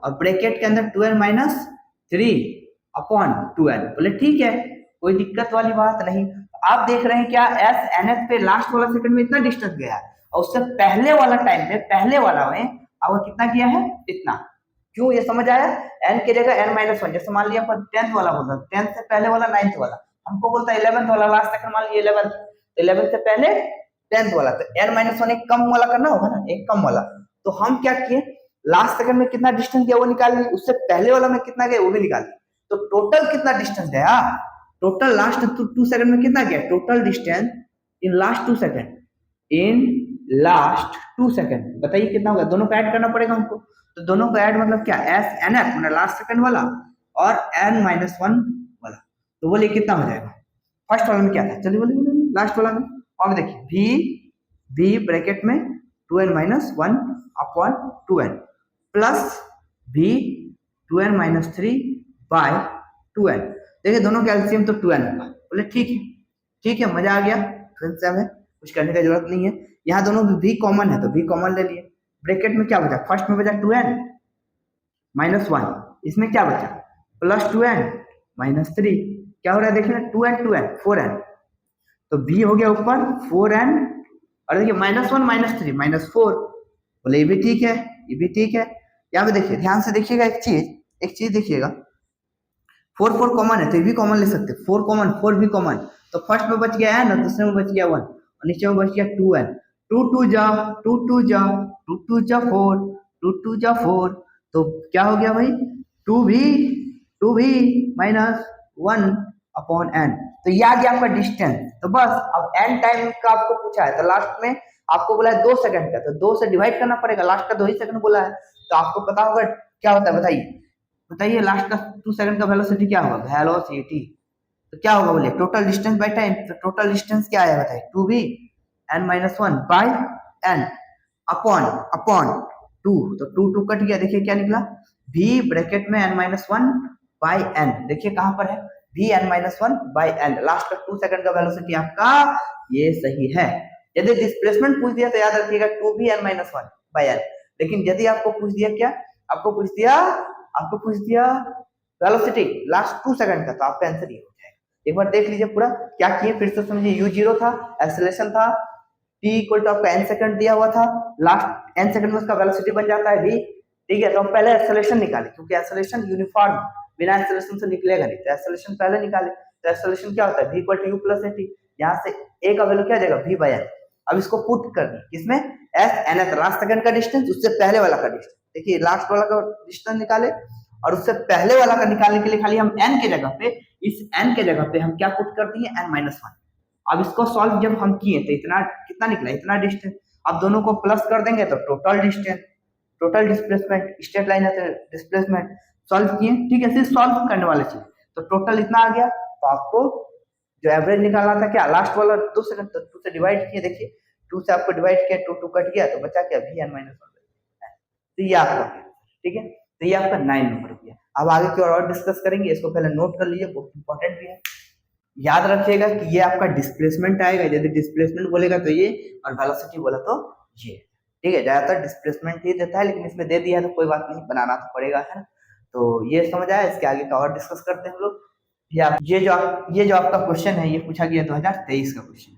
और ब्रैकेट के अंदर 2n माइनस 3 अपॉन 2n, बोले ठीक है, कोई दिक्कत वाली बात नहीं। आप देख रहे हैं क्या, एस एन एस पे लास्ट वाला सेकंड में इतना डिस्टेंस गया है और उससे पहले वाला टाइम पे पहले वाला में आपको कितना गया है, इतना। क्यों, ये समझ आया? n की जगह n-1, जैसे मान लिया पर 10th वाला बोलता, 10th से पहले वाला 9th वाला, हमको बोलता है 11th वाला, लास्ट सेकंड मान लिया 11th, 11th से पहले 10th वाला, तो n-1 एक कम वाला करना होगा ना, एक कम वाला। तो हम क्या किए, लास्ट सेकंड में कितना डिस्टेंस गया वो निकाल लिए, उससे पहले वाला में कितना गया वो भी निकाल लिए। तो टोटल कितना डिस्टेंस गया, टोटल लास्ट 2 सेकंड में कितना गया, total distance in last 2 second, in last 2 second, बताइए कितना होगा। दोनों को ऐड करना पड़ेगा हमको, तो दोनों को ऐड मतलब क्या, एस एन एफ मतलब लास्ट सेकंड वाला और n-1 वाला, तो बोलिए कितना हो जाएगा। फर्स्ट वाला में क्या था, चलिए बोलिए लास्ट वाला में, और देखिए v ब्रैकेट में 2n-1 upon 2n plus v 2n-3 bye 2n, देखिए दोनों का एलसीएम तो 2n होगा, बोले ठीक है, मजा आ गया, फ्रेंड्स हमें कुछ करने की जरूरत नहीं है। यहाँ दोनों v कॉमन है तो v कॉमन ले लिए, ब्रैकेट में क्या बचा, फर्स्ट में बचा 2n माइनस 1, इसमें क्या बचा प्लस 2n माइनस 3, क्या हो रहा है देखिए ना, 2n 4n, तो b हो गया ऊपर 4n और देखिए -1 -3 -4, बोले ये भी ठीक है, ये भी ठीक है। यहाँ पे देखिए ध्यान से देखिएगा, एक चीज देखिएगा, 4 कॉमन है तो ये भी कॉमन ले सकते, 4 कॉमन 4 भी कॉमन, तो फर्स्ट में बच गया n और दूसरे में बच गया 1 और नीचे में बच गया 2n, 2 2 जा 2 2 जा 2 2 जा 4 2 2 जा 4, तो क्या हो गया भाई 2v माइनस 1 अपॉन n, तो ये आ गया आपका डिस्टेंस। तो बस अब n टाइम का आपको पूछा है तो लास्ट में आपको बोला है 2 सेकंड का, तो 2 से डिवाइड करना पड़ेगा, लास्ट का 2 ही सेकंड बोला है, तो आपको पता होगा क्या होता है, बताइए लास्ट का 2 सेकंड का वेलोसिटी क्या होगा, वेलोसिटी, तो क्या होगा बोलिए टोटल डिस्टेंस बाय टाइम, तो टोटल डिस्टेंस क्या आया बताइए 2v n-1 bye n upon 2, तो 2 कट गया, देखिए क्या निकला v ब्रैकेट में n-1 बाय n, देखिए कहां पर है v n-1 bye n, last का 2 सेकंड का वेलोसिटी आपका ये सही है। यदि डिस्प्लेसमेंट पूछ दिया तो याद रखिएगा 2v n-1 बाय n, लेकिन यदि आपको पूछ दिया क्या, आपको पूछ दिया वेलोसिटी लास्ट 2 सेकंड का, तो आपका आंसर ये हो जाएगा। एक बार देख लीजिए पूरा क्या किए, फिर से समझिए, u0 था, एक्सेलरेशन था, t इक्वल टू आपका n सेकंड दिया हुआ था, लास्ट n सेकंड में उसका वेलोसिटी बन जाता है v, ठीक है। तो हम पहले एक्सेलरेशन निकाले, क्योंकि एक्सेलरेशन यूनिफॉर्म बिना एक्सेलरेशन से निकलेगा नहीं, तो एक्सेलरेशन पहले निकाले, तो एक्सेलरेशन क्या होता है v equal to u plus at, यहाँ से a का वैल्यू क्या आ जाएगा v बाय n। अब इसको पुट कर दी किसमें, S N S, last second का डिस्टेंस उससे पहले वाला का डिस्टेंस, देखिए लास्ट वाला का डिस्टेंस निकाले और उससे पहले वाला का निकालने के लिए खाली हम n के जगह पे, इस n के जगह पे हम क्या पुट कर दिए n-1। अब इसको सॉल्व जब हम किए तो इतना कितना निकला, इतना डिस्टेंस, अब दोनों को प्लस कर देंगे तो total distance, total displacement, straight line है तो डिस्प्लेसमेंट, सॉल्व किए, ठीक है, सिर्फ सॉल्व करने वाले चीज, तो टोटल इतना आ गया। तो आपको जो एवरेज निकालना था क्या, लास्ट वाला 2 सेकंड, तो 2 से डिवाइड किए, देखिए 2 से आपको डिवाइड किया, 2 कट गया, तो बचा क्या v n-1, तो ये आपका, ठीक है, तो ये आपका 9 नंबर हो गया। अब आगे की और डिस्कस करेंगे, इसको पहले नोट कर लीजिए, बहुत इंपॉर्टेंट भी है, याद रखिएगा कि ये आपका डिस्प्लेसमेंट आएगा, यदि डिस्प्लेसमेंट बोलेगा तो ये, और वेलोसिटी बोला तो ये, ठीक है, ज्यादातर डिस्प्लेसमेंट ही देता है, लेकिन इसमें दे दिया है तो कोई बात नहीं, बनाना तो पड़ेगा, है ना। तो ये समझ आया, इसके आगे का और डिस्कस करते हैं हम लोग। ये जो आपका क्वेश्चन है ये पूछा गया 2023 का क्वेश्चन,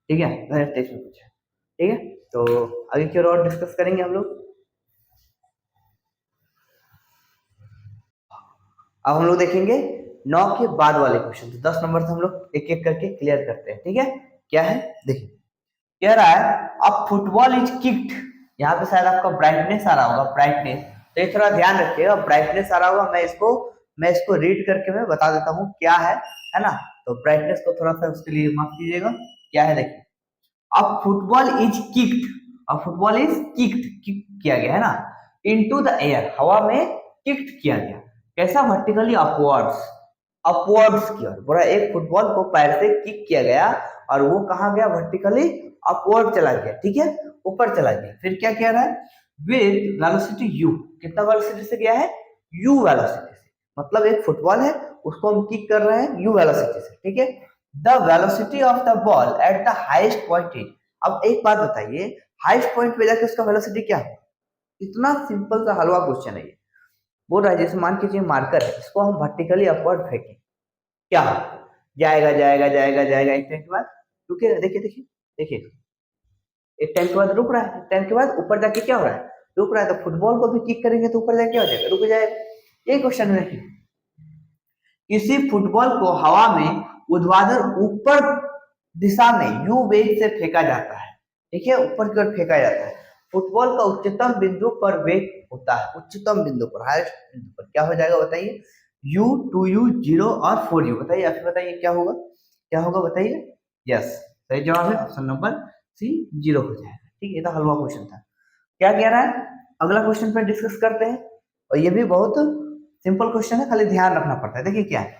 ठीक है, 2023 में पूछा, ठीक है। तो आगे की और डिस्कस करेंगे हम लोग। अब हम लोग देखेंगे 9 के बाद वाले क्वेश्चन, तो 10 नंबर से हम लोग एक एक करके क्लियर करते हैं, ठीक है। क्या है देखिए, कह रहा है अब फुटबॉल इज किक्ड, यहाँ पे शायद आपका ब्राइटनेस आ रहा होगा, ब्राइटनेस, तो ये थोड़ा ध्यान रखिएगा, ब्राइटनेस आ रहा होगा, मैं इसको रीड करके मैं बता देता हूँ क्या है ना। तो ब्राइटनेस को थोड़ा सा उसके लिए माफ कीजिएगा, क्या है देखिए, अब फुटबॉल इज किक्ड, अब फुटबॉल इज किक किया गया है ना, इनटू द एयर, हवा में किक्ड किया गया, कैसा, वर्टिकली अपवर्ड्स की ओर, बोला एक फुटबॉल को पैर से किक किया गया और वो कहाँ गया, वर्टिकली अपवर्ड चला गया, ठीक है, ऊपर चला गया। फिर क्या कह रहा है, विद वेलोसिटी u, कितना वेलोसिटी से गया है, u वेलोसिटी से, मतलब एक फुटबॉल है उसको हम किक कर रहे हैं u वेलोसिटी से, ठीक है। The velocity of the ball at the highest point is. अब एक बात बताइए, हाईएस्ट पॉइंट पे जाके उसका वेलोसिटी क्या है? इतना सिंपल सा हलवा क्वेश्चन है ये। बोल रहा है जैसे मान कीजिए मार्कर है, इसको हम वर्टिकली अपवर्ड फेंकें, क्या जाएगा जाएगा जाएगा जाएगा, एक टाइम के बाद रुके, देखिए देखिए देखिए, एक टाइम के बाद रुक रहा है, टाइम के बाद ऊपर जाके क्या हो रहा है, रुक रहा है। तो फुटबॉल को भी किक करेंगे तो ऊपर जाके क्या हो जाएगा, रुक जाएगा। ये क्वेश्चन है। किसी फुटबॉल को हवा में ऊर्ध्वाधर ऊपर दिशा में यू वेग से फेंका जाता है, ठीक है, ऊपर की ओर फेंका जाता है। फुटबॉल का उच्चतम बिंदु पर वेग होता है, उच्चतम बिंदु पर, हाईएस्ट बिंदु पर क्या हो जाएगा बताइए, u 2u 0 और 4u। बताइए, आप बताइए क्या होगा, क्या होगा बताइए। यस, सही जवाब है ऑप्शन नंबर सी, 0 हो जाएगा। ठीक है, ये तो हलवा क्वेश्चन था। क्या कह रहा है, अगला क्वेश्चन पर डिस्कस करते हैं, और ये भी बहुत सिंपल क्वेश्चन है, खाली ध्यान रखना पड़ता है। देखिए क्या है,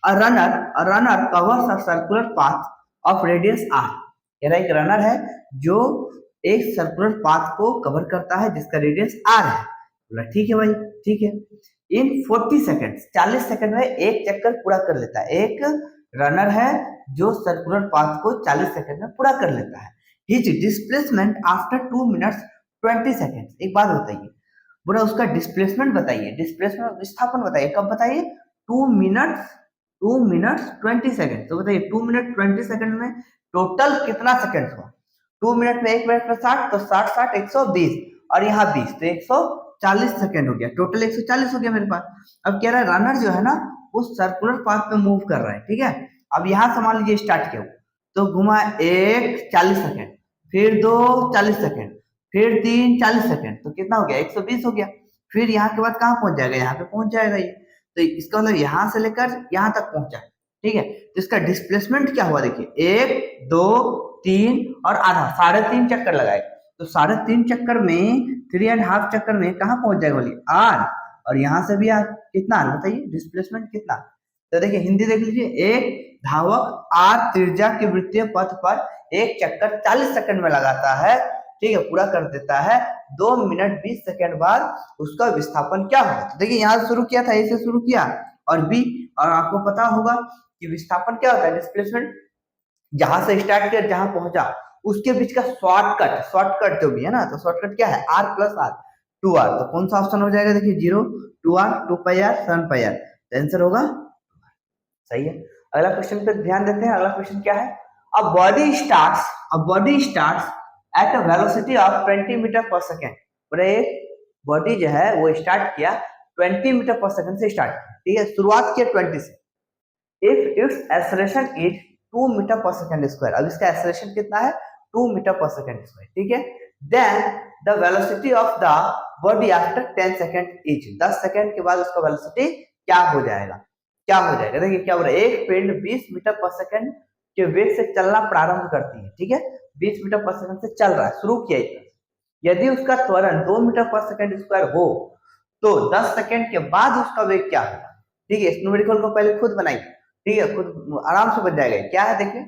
a runner covers a circular path of radius r। यानी एक रनर है जो एक सर्कुलर पाथ को कवर करता है जिसका रेडियस r है। बोला ठीक है भाई, ठीक है। इन 40 सेकंड, 40 सेकंड में एक चक्कर पूरा कर लेता है। एक रनर है जो सर्कुलर पाथ को 40 सेकंड में पूरा कर लेता है। His displacement after 2 minutes 20 second. एक बात बताइए, बोला उसका डिस्प्लेसमेंट बताइए, डिस्प्लेसमेंट विस्थापन बताइए, कब बताइए, 2 मिनट्स 20 सेकंड। तो बताइए 2 मिनट 20 सेकंड में टोटल कितना सेकंड हुआ? 2 मिनट में 1 मिनट में 60, तो 60 60 120, और यहाँ 20, तो 140 सेकंड हो गया, टोटल 140 हो गया मेरे पास। अब कह रहा है रनर जो है ना वो सर्कुलर पाथ पे मूव कर रहा है, ठीक है। अब यहाँ से मान लीजिए स्टार्ट किया, तो घुमा 1 40 सेकंड, फिर 2 40 सेकंड, फिर 3 40 सेकंड, तो कितना हो गया, 120 हो गया। फिर यहाँ के बाद कहाँ पहुंच जाएगा, यहाँ पे पहुंच जाएगा ये। तो इसका मतलब यहाँ से लेकर यहाँ तक पहुंचा, ठीक है। तो इसका डिस्प्लेसमेंट क्या हुआ देखिए, 1 2 3 और आधा, 3.5 चक्कर लगाए। तो 3.5 चक्कर में 3.5 चक्कर में कहाँ पहुंच जाएगा बोलिए, आर, और यहाँ से भी आर, कितना बताइए डिस्प्लेसमेंट कितना। तो देखिए हिंदी देख लीजिए, एक धावक आर त्रिज्या के वृत्तीय पथ पर एक चक्कर 40 सेकंड में लगाता है, ठीक है, पूरा कर देता है। 2 मिनट 20 सेकंड बाद उसका विस्थापन क्या होगा। तो देखिए यहाँ से शुरू किया था, ए से शुरू किया, और बी, और आपको पता होगा कि विस्थापन क्या होता है, डिस्प्लेसमेंट, जहां से स्टार्ट किया जहां पहुंचा उसके बीच का शॉर्टकट जो भी है ना, तो शॉर्टकट क्या है, r प्लस आर, 2r। तो कौन सा ऑप्शन हो जाएगा देखिए, 0 2r 2πr 7πr, तो आंसर होगा, सही है। अगला क्वेश्चन पे ध्यान देते हैं। अगला क्वेश्चन क्या है, a body starts at a velocity of 20 metre per second. बोले बॉडी जो है वो स्टार्ट किया 20 मीटर पर सेकेंड से स्टार्ट किया, ठीक है, शुरुआत किया 20 से। If its acceleration is 2 metre per second square, अब इसका एक्सेलरेशन कितना है, 2 मीटर पर सेकेंड स्क्वायर, ठीक है। Then the velocity of the body after 10 second is, 10 second के बाद उसका वेलोसिटी क्या हो जाएगा, क्या हो जाएगा। देखिए क्या हो रहा है, एक पिंड 20 मीटर पर सेकेंड के वेग से चलना प्रारंभ करती है, ठीक है, 20 मीटर पर सेकेंड से चल रहा है, शुरू किया इतना। यदि उसका त्वरण 2 मीटर पर सेकेंड स्क्वायर हो तो 10 सेकेंड के बाद उसका वेग क्या होगा, ठीक है। इस न्यूमेरिकल को पहले खुद बनाइए, ठीक है, खुद आराम से बन जाएगा। क्या है देखिए,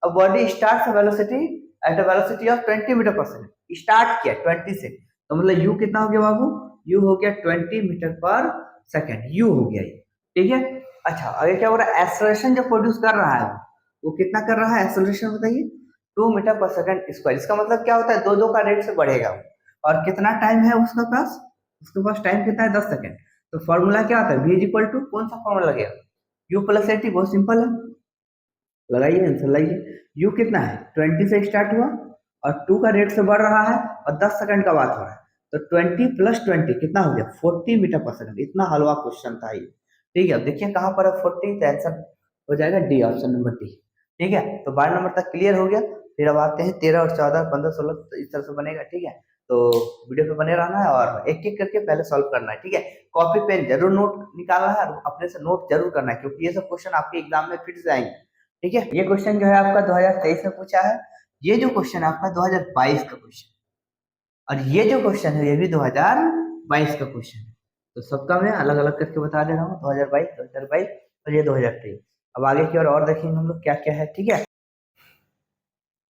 अब body start velocity at a velocity of 20 metre per second, start किया 20 से, तो मतलब यू कितना हो गया बाबू, यू हो गया 20 मीटर पर सेकेंड, यू हो गया ये, ठीक है। अच्छा आगे क्या हो रहा है, एक्सेलरेशन जो प्रोड्यूस कर रहा है वो कितना कर रहा है, एक्सेलरेशन बताइए, 2 मीटर पर सेकेंड स्क्वायर। इसका मतलब क्या होता है, 2 का रेट से बढ़ेगा। और कितना टाइम है उसके पास, उसके पास टाइम कितना है, 10 सेकेंड। तो फॉर्मूला क्या होता है, v इक्वल टू कौन सा फॉर्मूला लगेगा, u प्लस एटी, बहुत सिंपल है, लगाइए आंसर लाइए। u कितना है, 20 से स्टार्ट हुआ और 2 का रेट से बढ़ रहा है और 10 सेकंड का बात हो रहा है, तो 20 प्लस 20 कितना हो गया, 40 मीटर पर सेकंड। इतना हलवा क्वेश्चन था ये, ठीक है। अब देखिए कहाँ पर है 40, तो आंसर हो जाएगा डी, ऑप्शन नंबर डी, ठीक है। तो 12 नंबर तक क्लियर हो गया। फिर अब आते हैं 13 और 14 15 16, तो इस तरह से बनेगा, ठीक है। तो वीडियो पे बने रहना है और एक एक करके पहले सॉल्व करना है, ठीक है। कॉपी पेन जरूर नोट निकालना है, अपने से नोट जरूर करना है, क्योंकि ये सब क्वेश्चन आपके एग्जाम में फिर से आएंगे, ठीक है। ये क्वेश्चन जो है आपका 2023 में पूछा है, ये जो क्वेश्चन है आपका 2022 का क्वेश्चन, और ये जो क्वेश्चन है ये भी 2022 का क्वेश्चन है। तो सबका मैं अलग अलग करके बता दे रहा हूँ, 2022 और ये 2023। अब आगे की और देखेंगे हम लोग क्या क्या है, ठीक है।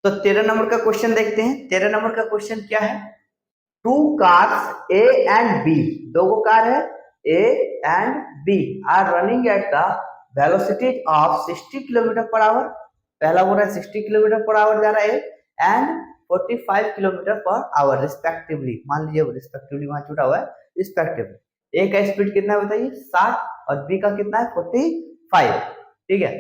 तो 13 नंबर का क्वेश्चन देखते हैं। 13 नंबर का क्वेश्चन क्या है, two cars A and B, दो कार है A and B are running at the velocity of 60 kilometre per hour. पहला बोल रहा है 60 किलोमीटर पर आवर जा रहा है and 45 kilometre per our respectively, मान लीजिए रिस्पेक्टिवली वहां छूटा हुआ है, रिस्पेक्टिवली। ए का स्पीड कितना है बताइए 60 और बी का कितना है 45, ठीक है।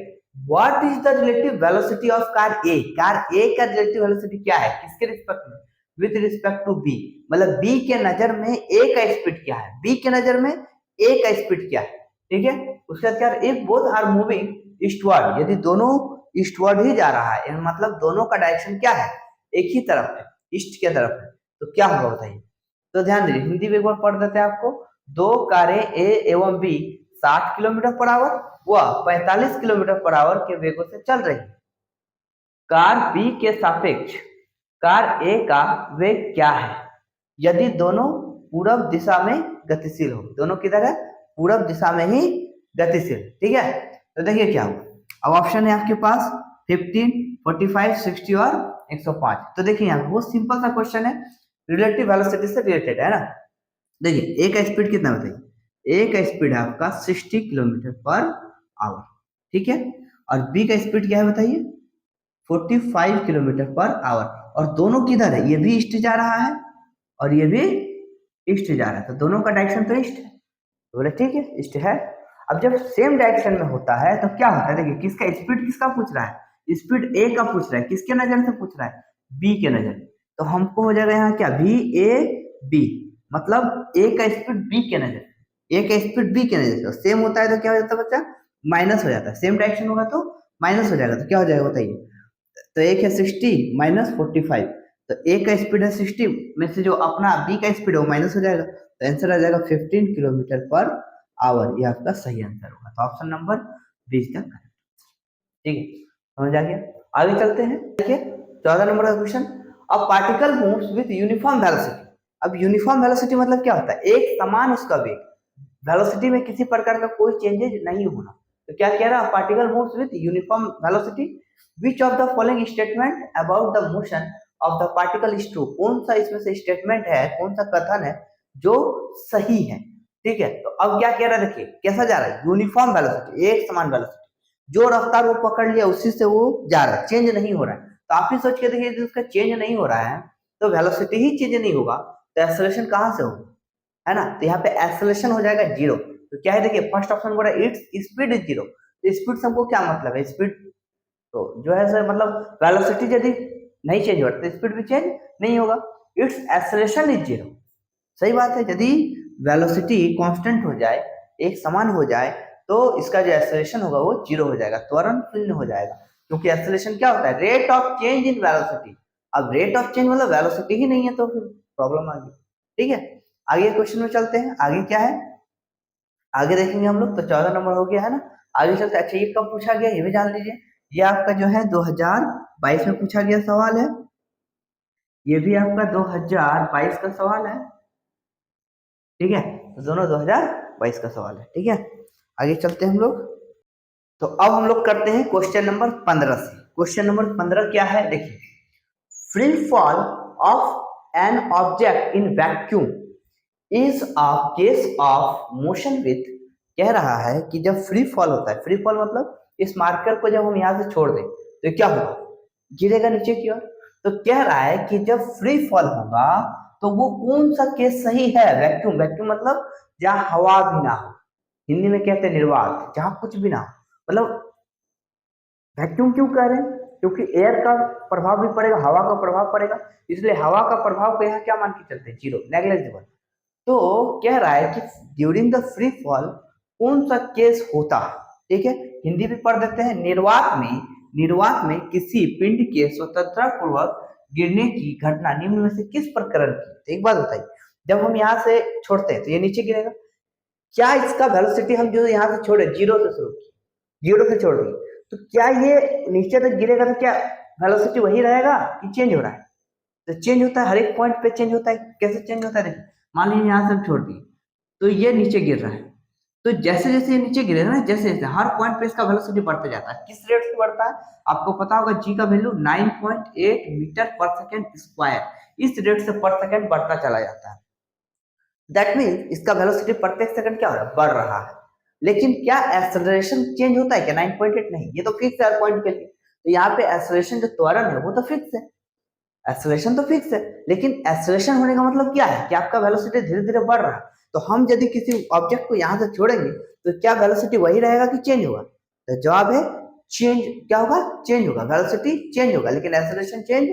What is the relative velocity of car A, car A का रिलेटिव वेलोसिटी क्या है किसके रिस्पेक्ट में, विद रिस्पेक्ट टू बी, मतलब बी के नजर में ए का स्पीड क्या है, बी के नजर में ए का स्पीड क्या है, ठीक है। उसके बाद क्या, एक बोथ आर मूविंग ईस्टवर्ड, यदि दोनों ईस्टवर्ड ही जा रहा है मतलब दोनों का डायरेक्शन क्या है, एक ही तरफ है, ईस्ट की तरफ है, तो क्या होगा बताइए। तो ध्यान दीजिए, हिंदी में एक बार पढ़ देते हैं आपको। दो कारें ए एवं बी 60 किलोमीटर पर आवर व 45 किलोमीटर पर आवर के वेगों से चल रही है। कार बी के सापेक्ष कार ए का वेग क्या है यदि दोनों पूरब दिशा में गतिशील हो, दोनों किधर है, पूरब दिशा में ही गतिशील, ठीक है। तो देखिए क्या हुआ, अब ऑप्शन है आपके पास 15, 45, 60 और 105। तो देखिए यहाँ बहुत सिंपल सा क्वेश्चन है, रिलेटिव वेलोसिटी से रिलेटेड है ना। देखिए ए का स्पीड कितना बताइए, ए का स्पीड है आपका 60 किलोमीटर पर आवर, ठीक है, और बी का स्पीड क्या है बताइए 45 किलोमीटर पर आवर, और दोनों किधर है, ये भी ईस्ट जा रहा है और ये भी ईस्ट जा रहा है, तो दोनों का डायरेक्शन तो ईस्ट है, तो बोले ठीक है ईस्ट है। अब जब सेम डायरेक्शन में होता है तो क्या होता है, देखिए किसका स्पीड किसका पूछ रहा है, स्पीड ए का पूछ रहा है, किसके नजर से पूछ रहा है, बी के नजर, तो हमको हो जाएगा यहाँ क्या बी ए बी, मतलब ए का स्पीड बी के नजर, ए का स्पीड बी के नजर से सेम होता है तो क्या हो जाता है बच्चा, माइनस हो जाता है, सेम डायरेक्शन होगा तो माइनस हो जाएगा, तो क्या हो जाएगा बताइए, तो एक है 60 माइनस 45, तो ए का स्पीड है 60 में से जो अपना बी का स्पीड है वो माइनस हो जाएगा, तो आंसर आ जाएगा 15 किलोमीटर पर आवर, ये आपका सही आंसर होगा, तो ऑप्शन नंबर 20 का करेक्ट, ठीक है, समझ आ गया। आगे चलते हैं, देखिए 14 नंबर का question, a particle moves with uniform velocity. अब यूनिफॉर्म वेलोसिटी मतलब क्या होता है, एक समान उसका वेग, वेलोसिटी में किसी प्रकार का कोई चेंजेज नहीं होना, तो क्या कह रहा है, particle moves with uniform velocity, which of the following statement about the motion of the particle is true, कौन सा इसमें से स्टेटमेंट है, कौन सा कथन है जो सही है, ठीक है। तो अब क्या कह रहा है, देखिए कैसा जा रहा है, यूनिफॉर्म वेलोसिटी, एक समान वेलोसिटी, जो रफ्तार वो पकड़ लिया उसी से वो जा रहा है, चेंज नहीं हो रहा है, तो आप ही सोच के देखिए यदि उसका चेंज नहीं हो रहा है तो वेलोसिटी ही चेंज नहीं होगा तो एक्सेलरेशन कहां से होगा, है ना, तो यहाँ पे एक्सेलरेशन हो जाएगा जीरो, तो क्या है देखिए फर्स्ट ऑप्शन बोल रहा है इट्स स्पीड इज जीरो, तो स्पीड से हमको क्या मतलब है, स्पीड तो जो है सर मतलब वेलोसिटी यदि नहीं चेंज हो रहा तो स्पीड भी चेंज नहीं होगा, इट्स एक्सेलरेशन इज जीरो, सही बात है, यदि वेलोसिटी कांस्टेंट हो जाए, एक समान हो जाए, तो इसका जो एक्सेलरेशन होगा वो जीरो हो जाएगा, त्वरण शून्य हो जाएगा, क्योंकि एक्सेलरेशन क्या होता है, rate of change in velocity, अब रेट ऑफ चेंज मतलब वेलोसिटी ही नहीं है तो फिर प्रॉब्लम आ गई, ठीक है। आगे क्वेश्चन में चलते हैं, आगे क्या है, आगे देखेंगे हम लोग, तो 14 नंबर हो गया है ना, आगे चलते, अच्छा ये कब पूछा गया ये भी जान लीजिए, ये आपका जो है 2022 में पूछा गया सवाल है, ये भी आपका 2022 का सवाल है, ठीक है, तो दोनों 2022 का सवाल है, ठीक है। आगे चलते हैं हम लोग, तो अब हम लोग करते हैं क्वेश्चन नंबर 15 से, क्वेश्चन नंबर 15 क्या है देखिए, free fall of an object in vacuum is a case of motion with, कह रहा है कि जब फ्री फॉल होता है, फ्री फॉल मतलब इस मार्कर को जब हम यहां से छोड़ दें तो क्या होगा, गिरेगा नीचे की ओर, तो कह रहा है कि जब फ्री फॉल होगा तो वो कौन सा केस सही है, वैक्यूम, वैक्यूम मतलब जहां हवा भी ना हो, हिंदी में कहते हैं निर्वात, जहां कुछ भी ना हो, मतलब वैक्यूम क्यों कह रहे हैं, क्योंकि एयर का प्रभाव भी पड़ेगा, हवा का प्रभाव पड़ेगा, इसलिए हवा का प्रभाव को यहाँ क्या मान के चलते हैं, जीरो, नेग्लिजिबल, तो कह रहा है कि ड्यूरिंग द फ्री फॉल कौन सा केस होता है, ठीक है, हिंदी भी पढ़ देते हैं, निर्वात में किसी पिंड के स्वतंत्रता पूर्वक गिरने की घटना निम्न में से किस प्रकरण की, तो एक बात बताइए, जब हम यहाँ से छोड़ते हैं तो ये नीचे गिरेगा, क्या इसका वेलोसिटी हम जो यहाँ से छोड़े जीरो से शुरू की, जीरो से छोड़ दी, तो क्या ये नीचे तक गिरेगा तो क्या वेलोसिटी वही रहेगा कि चेंज हो रहा है, तो चेंज होता है, हर एक पॉइंट पे चेंज होता है, कैसे चेंज होता है देखिए, मान लीजिए यहाँ से हम छोड़ दिए तो ये नीचे गिर रहा है, तो जैसे जैसे ये नीचे गिरेगा ना, जैसे जैसे हर पॉइंट पे इसका वेलोसिटी बढ़ते जाता है, किस रेट से बढ़ता है आपको पता होगा, जी का value 9.8 metre per second square, इस रेट से पर सेकेंड बढ़ता चला जाता है, दैट मीन इसका वेलोसिटी प्रत्येक सेकंड क्या हो रहा है, बढ़ रहा है, लेकिन क्या एक्सेलरेशन चेंज होता है क्या, 9.8 नहीं, ये तो फिक्स है हर पॉइंट के लिए, तो यहाँ पे एक्सेलरेशन जो त्वरण है वो तो फिक्स है, एक्सेलरेशन तो फिक्स है, लेकिन एक्सेलरेशन होने का मतलब क्या है कि आपका वेलोसिटी धीरे धीरे बढ़ रहा है। तो हम यदि किसी ऑब्जेक्ट को यहाँ से छोड़ेंगे तो क्या वेलोसिटी वही रहेगा कि चेंज होगा? तो जवाब है चेंज। क्या होगा? चेंज होगा, वेलोसिटी चेंज होगा, लेकिन एक्सेलरेशन चेंज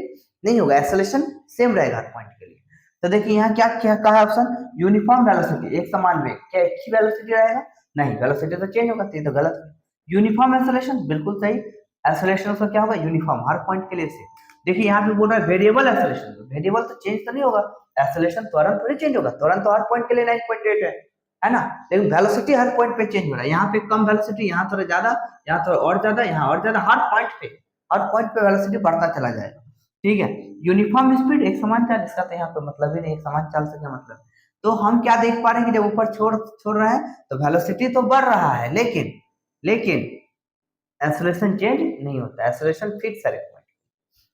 नहीं होगा, एक्सेलरेशन सेम रहेगा हर पॉइंट के लिए। तो देखिए यहाँ क्या क्या कहा है ऑप्शन, यूनिफॉर्म वेलोसिटी, एक समान वेग, क्या एक ही वेलोसिटी रहेगा? नहीं, वेलोसिटी तो चेंज होगा, तो ये तो गलत है। यूनिफॉर्म एक्सेलरेशन बिल्कुल सही, एक्सेलरेशन उसका क्या होगा? यूनिफॉर्म, हर पॉइंट के लिए से। देखिए यहाँ पे बोल रहा है वेरिएबल एक्सेलरेशन, वेरिएबल तो चेंज तो नहीं होगा, एक्सेलरेशन त्वरण थोड़ी चेंज होगा, त्वरण तो हर पॉइंट के लिए 9.8 है ना, लेकिन वेलोसिटी हर पॉइंट पे चेंज हो रहा है, यहाँ पे कम वेलोसिटी, यहाँ थोड़ा ज्यादा, यहाँ थोड़ा और ज्यादा, यहाँ और ज्यादा, हर पॉइंट पे वेलोसिटी बढ़ता चला जाएगा। ठीक है, यूनिफॉर्म स्पीड, एक समान चाल, इसका तो यहाँ पे मतलब ही नहीं, एक समान चाल से क्या मतलब। तो हम क्या देख पा रहे हैं कि जब ऊपर छोड़ रहे हैं तो वेलोसिटी तो बढ़ रहा है, लेकिन एक्सेलरेशन चेंज नहीं होता, एक्सेलरेशन फिक्स है।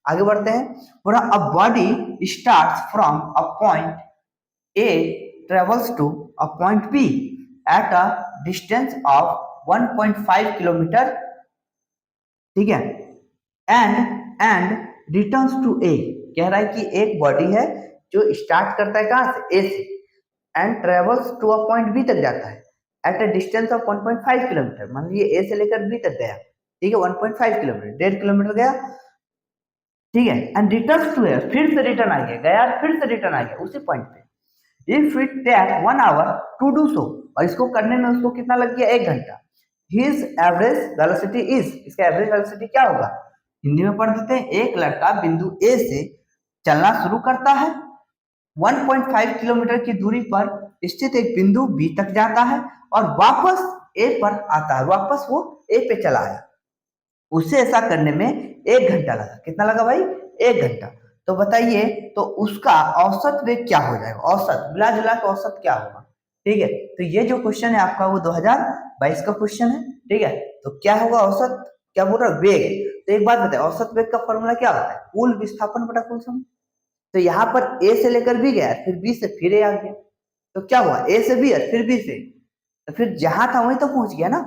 आगे बढ़ते हैं, पूरा a body starts from a point A travels to a point B at a distance of 1.5 kilometre, ठीक है, एंड रिटर्न्स टू ए। कह रहा है कि एक बॉडी है जो स्टार्ट करता है कहां से? ए से, and travels to a point B तक जाता है at a distance of 1.5 kilometre. मान लीजिए ए से लेकर बी तक गया, ठीक है, 1.5 किलोमीटर, 1.5 किलोमीटर गया, ठीक है, एंड रिटर्न टू एयर, फिर से रिटर्न आ गया, फिर से रिटर्न आ गया उसी पॉइंट पे। If it take 1 hour to do so, और इसको करने में उसको कितना लग गया? 1 घंटा। हिज एवरेज वेलोसिटी इज, इसका एवरेज वेलोसिटी क्या होगा? हिंदी में पढ़ देते हैं, एक लड़का बिंदु ए से चलना शुरू करता है, 1.5 किलोमीटर की दूरी पर स्थित एक बिंदु बी तक जाता है और वापस ए पर आता है, वापस वो ए पे चला आया। उसे ऐसा करने में 1 घंटा लगा। कितना लगा भाई? 1 घंटा। तो बताइए, तो उसका औसत वेग क्या हो जाएगा? औसत मिला जुला के औसत क्या होगा? ठीक है, तो ये जो क्वेश्चन है आपका वो 2022 का क्वेश्चन है। ठीक है, तो क्या होगा औसत? क्या बोल रहा है? वेग। तो एक बात बताए, औसत वेग का फॉर्मूला क्या होता है? कुल विस्थापन बटा कुल समय। तो यहाँ पर ए से लेकर बी गया, फिर बी से फिर ए आ गया, तो क्या हुआ? ए से बी फिर बी से, तो फिर जहां था वहीं तो पहुंच गया ना,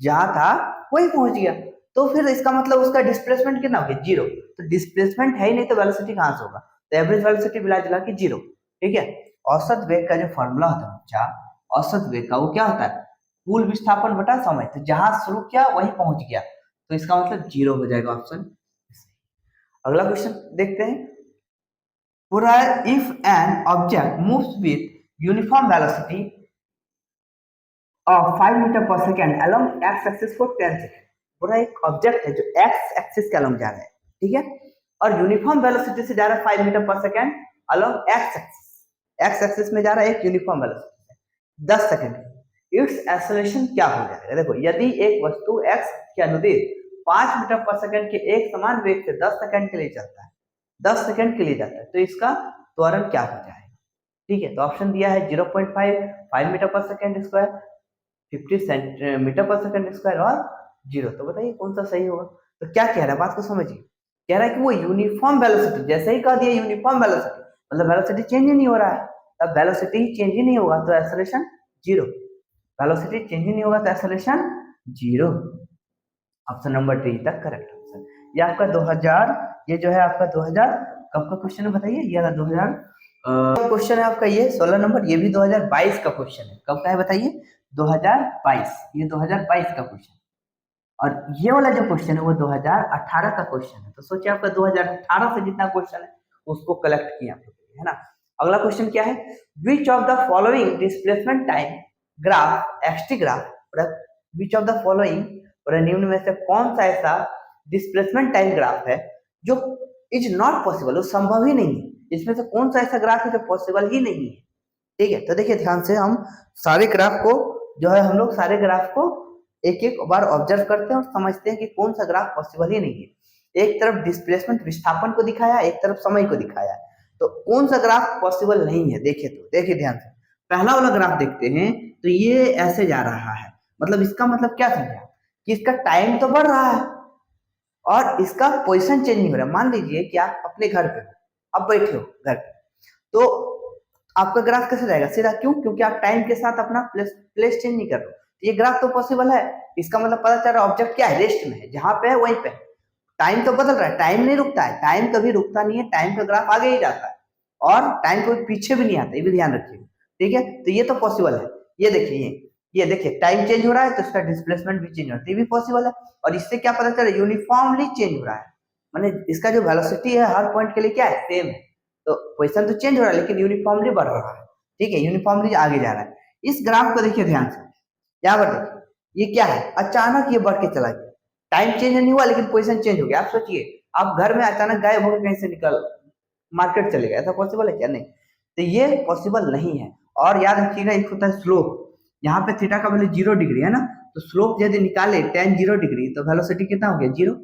जहां था वहीं पहुंच गया। तो फिर इसका मतलब उसका डिस्प्लेसमेंट कितना हो गया? 0। तो डिस्प्लेसमेंट है ही नहीं तो वेलोसिटी कहां से होगा? तो एवरेज वेलोसिटी मिला जुला के 0। ठीक है, औसत वेग का जो फॉर्मूला होता है बच्चा, औसत वेग का वो क्या होता है? कुल विस्थापन बटा समय। तो जहां शुरू किया वहीं पहुंच गया, तो इसका मतलब 0 हो जाएगा ऑप्शन। अगला क्वेश्चन देखते हैं, पूरा if an object moves with uniform velocity of 5 metre per second along x axis for 10 second. पूरा एक ऑब्जेक्ट है जो एक्स एक्सिस के अलोंग जा रहा है, ठीक है, और यूनिफॉर्म वेलोसिटी से जा रहा है 5 metre per second along x axis, x axis में जा रहा है एक यूनिफॉर्म वेलोसिटी से 10 सेकेंड। इट्स एक्सेलरेशन क्या हो जाएगा? देखो, यदि एक वस्तु एक्स के अनुदिश 5 मीटर पर सेकेंड के एक समान वेग से 10 सेकेंड के लिए चलता है, 10 सेकेंड के लिए जाता है, तो इसका त्वरण क्या हो जाएगा? ठीक है, तो ऑप्शन दिया है 0.5, 5 metre per second square, 50 metre per second square और 0। तो बताइए कौन सा सही होगा? तो क्या कह रहा है, बात को समझिए। कह रहा है कि वो यूनिफॉर्म वेलोसिटी, जैसे ही कह दिया यूनिफॉर्म वेलोसिटी, मतलब वेलोसिटी चेंज ही नहीं हो रहा है, तब वेलोसिटी चेंज ही नहीं होगा तो एक्सेलरेशन 0। वेलोसिटी चेंज ही नहीं होगा तो एक्सेलरेशन 0। ऑप्शन नंबर डी तक करेक्ट आंसर। ये आपका 2000, ये जो है आपका 2000 कब का क्वेश्चन है बताइए? ये था 2000 क्वेश्चन है आपका, ये 16 नंबर, ये भी 2022 का क्वेश्चन है। कब का है बताइए? 2022, ये 2022 का क्वेश्चन। और ये वाला जो क्वेश्चन है वो 2018 का क्वेश्चन है। तो सोचिए आपका 2018 से जितना क्वेश्चन है उसको कलेक्ट किया, है ना। अगला क्वेश्चन क्या है, which of the following displacement time graph X T graph, which of the following, निम्न में से कौन सा ऐसा डिस्प्लेसमेंट टाइम ग्राफ है जो इज नॉट पॉसिबल, वो संभव ही नहीं है, इसमें से कौन सा ऐसा ग्राफ है जो पॉसिबल ही नहीं है? ठीक है, तो देखिए ध्यान से, हम सारे ग्राफ को जो है, हम लोग सारे ग्राफ को एक एक बार ऑब्जर्व करते हैं और समझते हैं कि कौन सा ग्राफ पॉसिबल ही नहीं है। एक तरफ डिस्प्लेसमेंट विस्थापन को दिखाया, एक तरफ समय को दिखाया, तो कौन सा ग्राफ पॉसिबल नहीं है? देखिए, तो देखिए ध्यान से, पहला वाला ग्राफ देखते हैं, तो ये ऐसे जा रहा है, मतलब इसका मतलब क्या समझा कि इसका टाइम तो बढ़ रहा है और इसका पोजीशन चेंज नहीं हो रहा। मान लीजिए कि आप अपने घर पे हो, अब बैठे हो घर पे, तो आपका ग्राफ कैसे जाएगा? सीधा। क्यों? क्योंकि आप टाइम के साथ अपना प्लेस चेंज नहीं कर रहे हो। ये ग्राफ तो पॉसिबल है, इसका मतलब पता चल रहा है ऑब्जेक्ट क्या है? रेस्ट में है, जहां पे है वहीं पे। टाइम तो बदल रहा है, टाइम नहीं रुकता है, टाइम कभी रुकता नहीं है, टाइम का ग्राफ आगे ही जाता है और टाइम कोई पीछे भी नहीं आता, ये भी ध्यान रखिएगा। ठीक है, तो ये तो पॉसिबल है। ये देखिए, ये देखिए टाइम चेंज हो रहा है तो इसका डिस्प्लेसमेंट भी चेंज हो रहा है, ये भी पॉसिबल है। और इससे क्या पता चला, यूनिफॉर्मली चेंज हो रहा है, माने इसका जो वेलोसिटी है हर पॉइंट के लिए क्या है, सेम है। तो पोजिशन तो चेंज हो रहा है लेकिन यूनिफॉर्मली बढ़ रहा है। ठीक है, यूनिफॉर्मली आगे जा रहा है। इस ग्राफ को देखिए ध्यान से, यहाँ पर देखिए ये क्या है, अचानक ये बढ़ के चला गया, टाइम चेंज नहीं हुआ लेकिन पोजीशन चेंज हो गया। आप सोचिए, आप घर में अचानक गायब होकर कहीं से निकल मार्केट चले गए, ऐसा पॉसिबल है क्या? नहीं, तो ये पॉसिबल नहीं है। और याद रखिएगा एक होता है स्लोप, यहाँ पे थीटा का वैल्यू 0 डिग्री है ना, तो स्लोप यदि निकाले tan 0 डिग्री तो वेलोसिटी कितना हो गया, 0।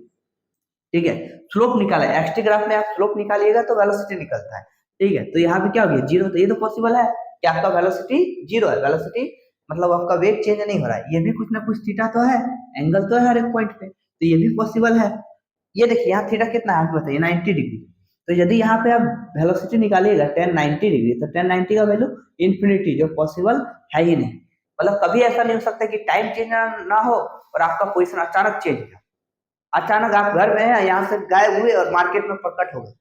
ठीक है, स्लोप निकाला, एक्सटी ग्राफ में आप स्लोप निकालिएगा तो वेलोसिटी निकलता है। ठीक है, तो यहाँ पे क्या हो गया, 0। तो ये तो पॉसिबल है कि आपका वेलोसिटी 0 है, वेलोसिटी मतलब आपका वेग चेंज नहीं हो रहा है, ये भी कुछ ना कुछ थीटा तो है, एंगल तो है हर एक पॉइंट पे, तो ये भी पॉसिबल है। ये देखिए यहाँ थीटा कितना है बताइए, 90 डिग्री। तो यदि यहाँ पे आप वेलोसिटी निकालिएगा tan 90 डिग्री, तो tan 90 का वैल्यू इन्फिनिटी, जो पॉसिबल है ही नहीं। मतलब कभी ऐसा नहीं हो सकता कि टाइम चेंज ना हो और आपका पोजिशन अचानक चेंज हो, अचानक आप घर में हैं, यहाँ से गायब हुए और मार्केट में प्रकट हो गए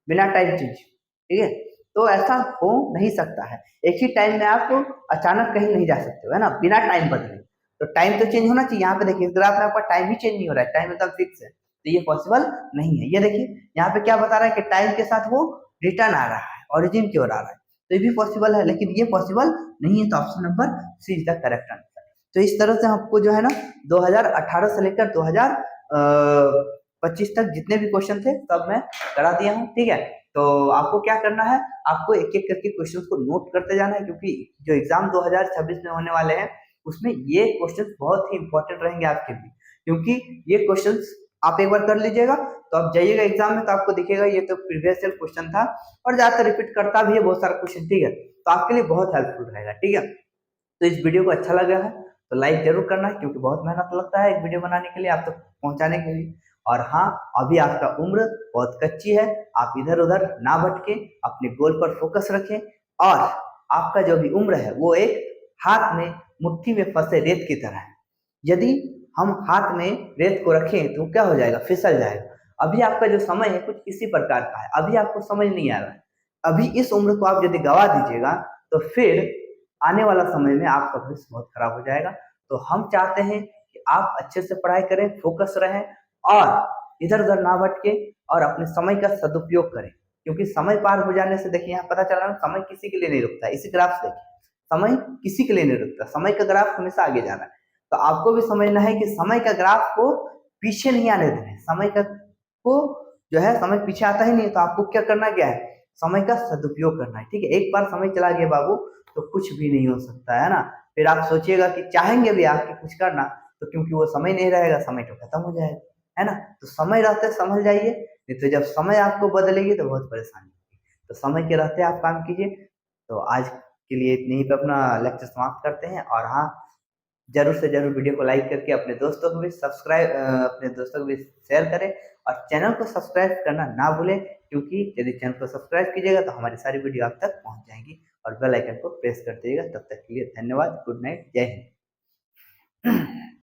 बिना टाइम चेंज। ठीक है, तो ऐसा हो नहीं सकता है, एक ही टाइम में आप अचानक कहीं नहीं जा सकते हो, है ना, बिना टाइम बदले। तो टाइम तो चेंज होना चाहिए, यहाँ पे देखिए ग्राफ में आपका टाइम ही चेंज नहीं हो रहा है, टाइम एकदम फिक्स है, तो ये पॉसिबल नहीं है। ये देखिए यहाँ पे क्या बता रहा है कि टाइम के साथ वो रिटर्न आ रहा है, ओरिजिन की ओर आ रहा है, तो ये भी पॉसिबल है, लेकिन ये पॉसिबल नहीं है, तो option number C is the correct answer. तो इस तरह से आपको जो है ना 2018 से लेकर 2025 तक जितने भी क्वेश्चन थे सब मैं करा दिया हूँ। ठीक है, तो आपको क्या करना है, आपको एक एक करके क्वेश्चन को नोट करते जाना है, क्योंकि जो एग्जाम 2026 में होने वाले हैं उसमें ये क्वेश्चन बहुत ही इंपॉर्टेंट रहेंगे आपके लिए, क्योंकि ये क्वेश्चन आप एक बार कर लीजिएगा तो आप जाइएगा एग्जाम में तो आपको दिखेगा ये तो प्रीवियस ईयर क्वेश्चन था और ज्यादातर रिपीट करता भी है बहुत सारा क्वेश्चन। ठीक है, तो आपके लिए बहुत हेल्पफुल रहेगा। ठीक है, तो इस वीडियो को अच्छा लगा है तो लाइक जरूर करना है, क्योंकि बहुत मेहनत लगता है एक वीडियो बनाने के लिए, आप तक पहुंचाने के लिए। और हाँ, अभी आपका उम्र बहुत कच्ची है, आप इधर उधर ना भटके, अपने गोल पर फोकस रखें। और आपका जो भी उम्र है वो एक हाथ में मुट्ठी में फंसे रेत की तरह है, यदि हम हाथ में रेत को रखें तो क्या हो जाएगा, फिसल जाएगा। अभी आपका जो समय है कुछ इसी प्रकार का है, अभी आपको समझ नहीं आ रहा है, अभी इस उम्र को आप यदि गवा दीजिएगा तो फिर आने वाला समय में आपका भविष्य बहुत खराब हो जाएगा। तो हम चाहते हैं कि आप अच्छे से पढ़ाई करें, फोकस रहें और इधर उधर ना भटके और अपने समय का सदुपयोग करें, क्योंकि समय पार हो जाने से देखिए यहाँ पता चला ना, समय किसी के लिए नहीं रुकता। इसी ग्राफ से देखिए, समय किसी के लिए नहीं रुकता, समय का ग्राफ हमेशा आगे जाना है। तो आपको भी समझना है कि समय का ग्राफ को पीछे नहीं आने देना है, समय का को जो है समय पीछे आता ही नहीं, तो आपको क्या करना क्या है, समय का सदुपयोग करना है। ठीक है, एक बार समय चला गया बाबू तो कुछ भी नहीं हो सकता है ना, फिर आप सोचिएगा कि चाहेंगे भी आपके कुछ करना, तो क्योंकि वो समय नहीं रहेगा, समय तो खत्म हो जाएगा, है ना। तो समय रहते संभल जाइए, नहीं तो जब समय आपको बदलेगी तो बहुत परेशानी होगी। तो समय के रहते आप काम कीजिए। तो आज के लिए इतनी ही पे अपना लेक्चर समाप्त करते हैं। और हाँ, जरूर से जरूर वीडियो को लाइक करके अपने दोस्तों को भी अपने दोस्तों को भी शेयर करें और चैनल को सब्सक्राइब करना ना भूलें, क्योंकि यदि चैनल को सब्सक्राइब कीजिएगा तो हमारी सारी वीडियो आप तक पहुंच जाएंगी। और बेल आइकन को प्रेस कर दीजिएगा। तब तक के लिए धन्यवाद, गुड नाइट, जय हिंद।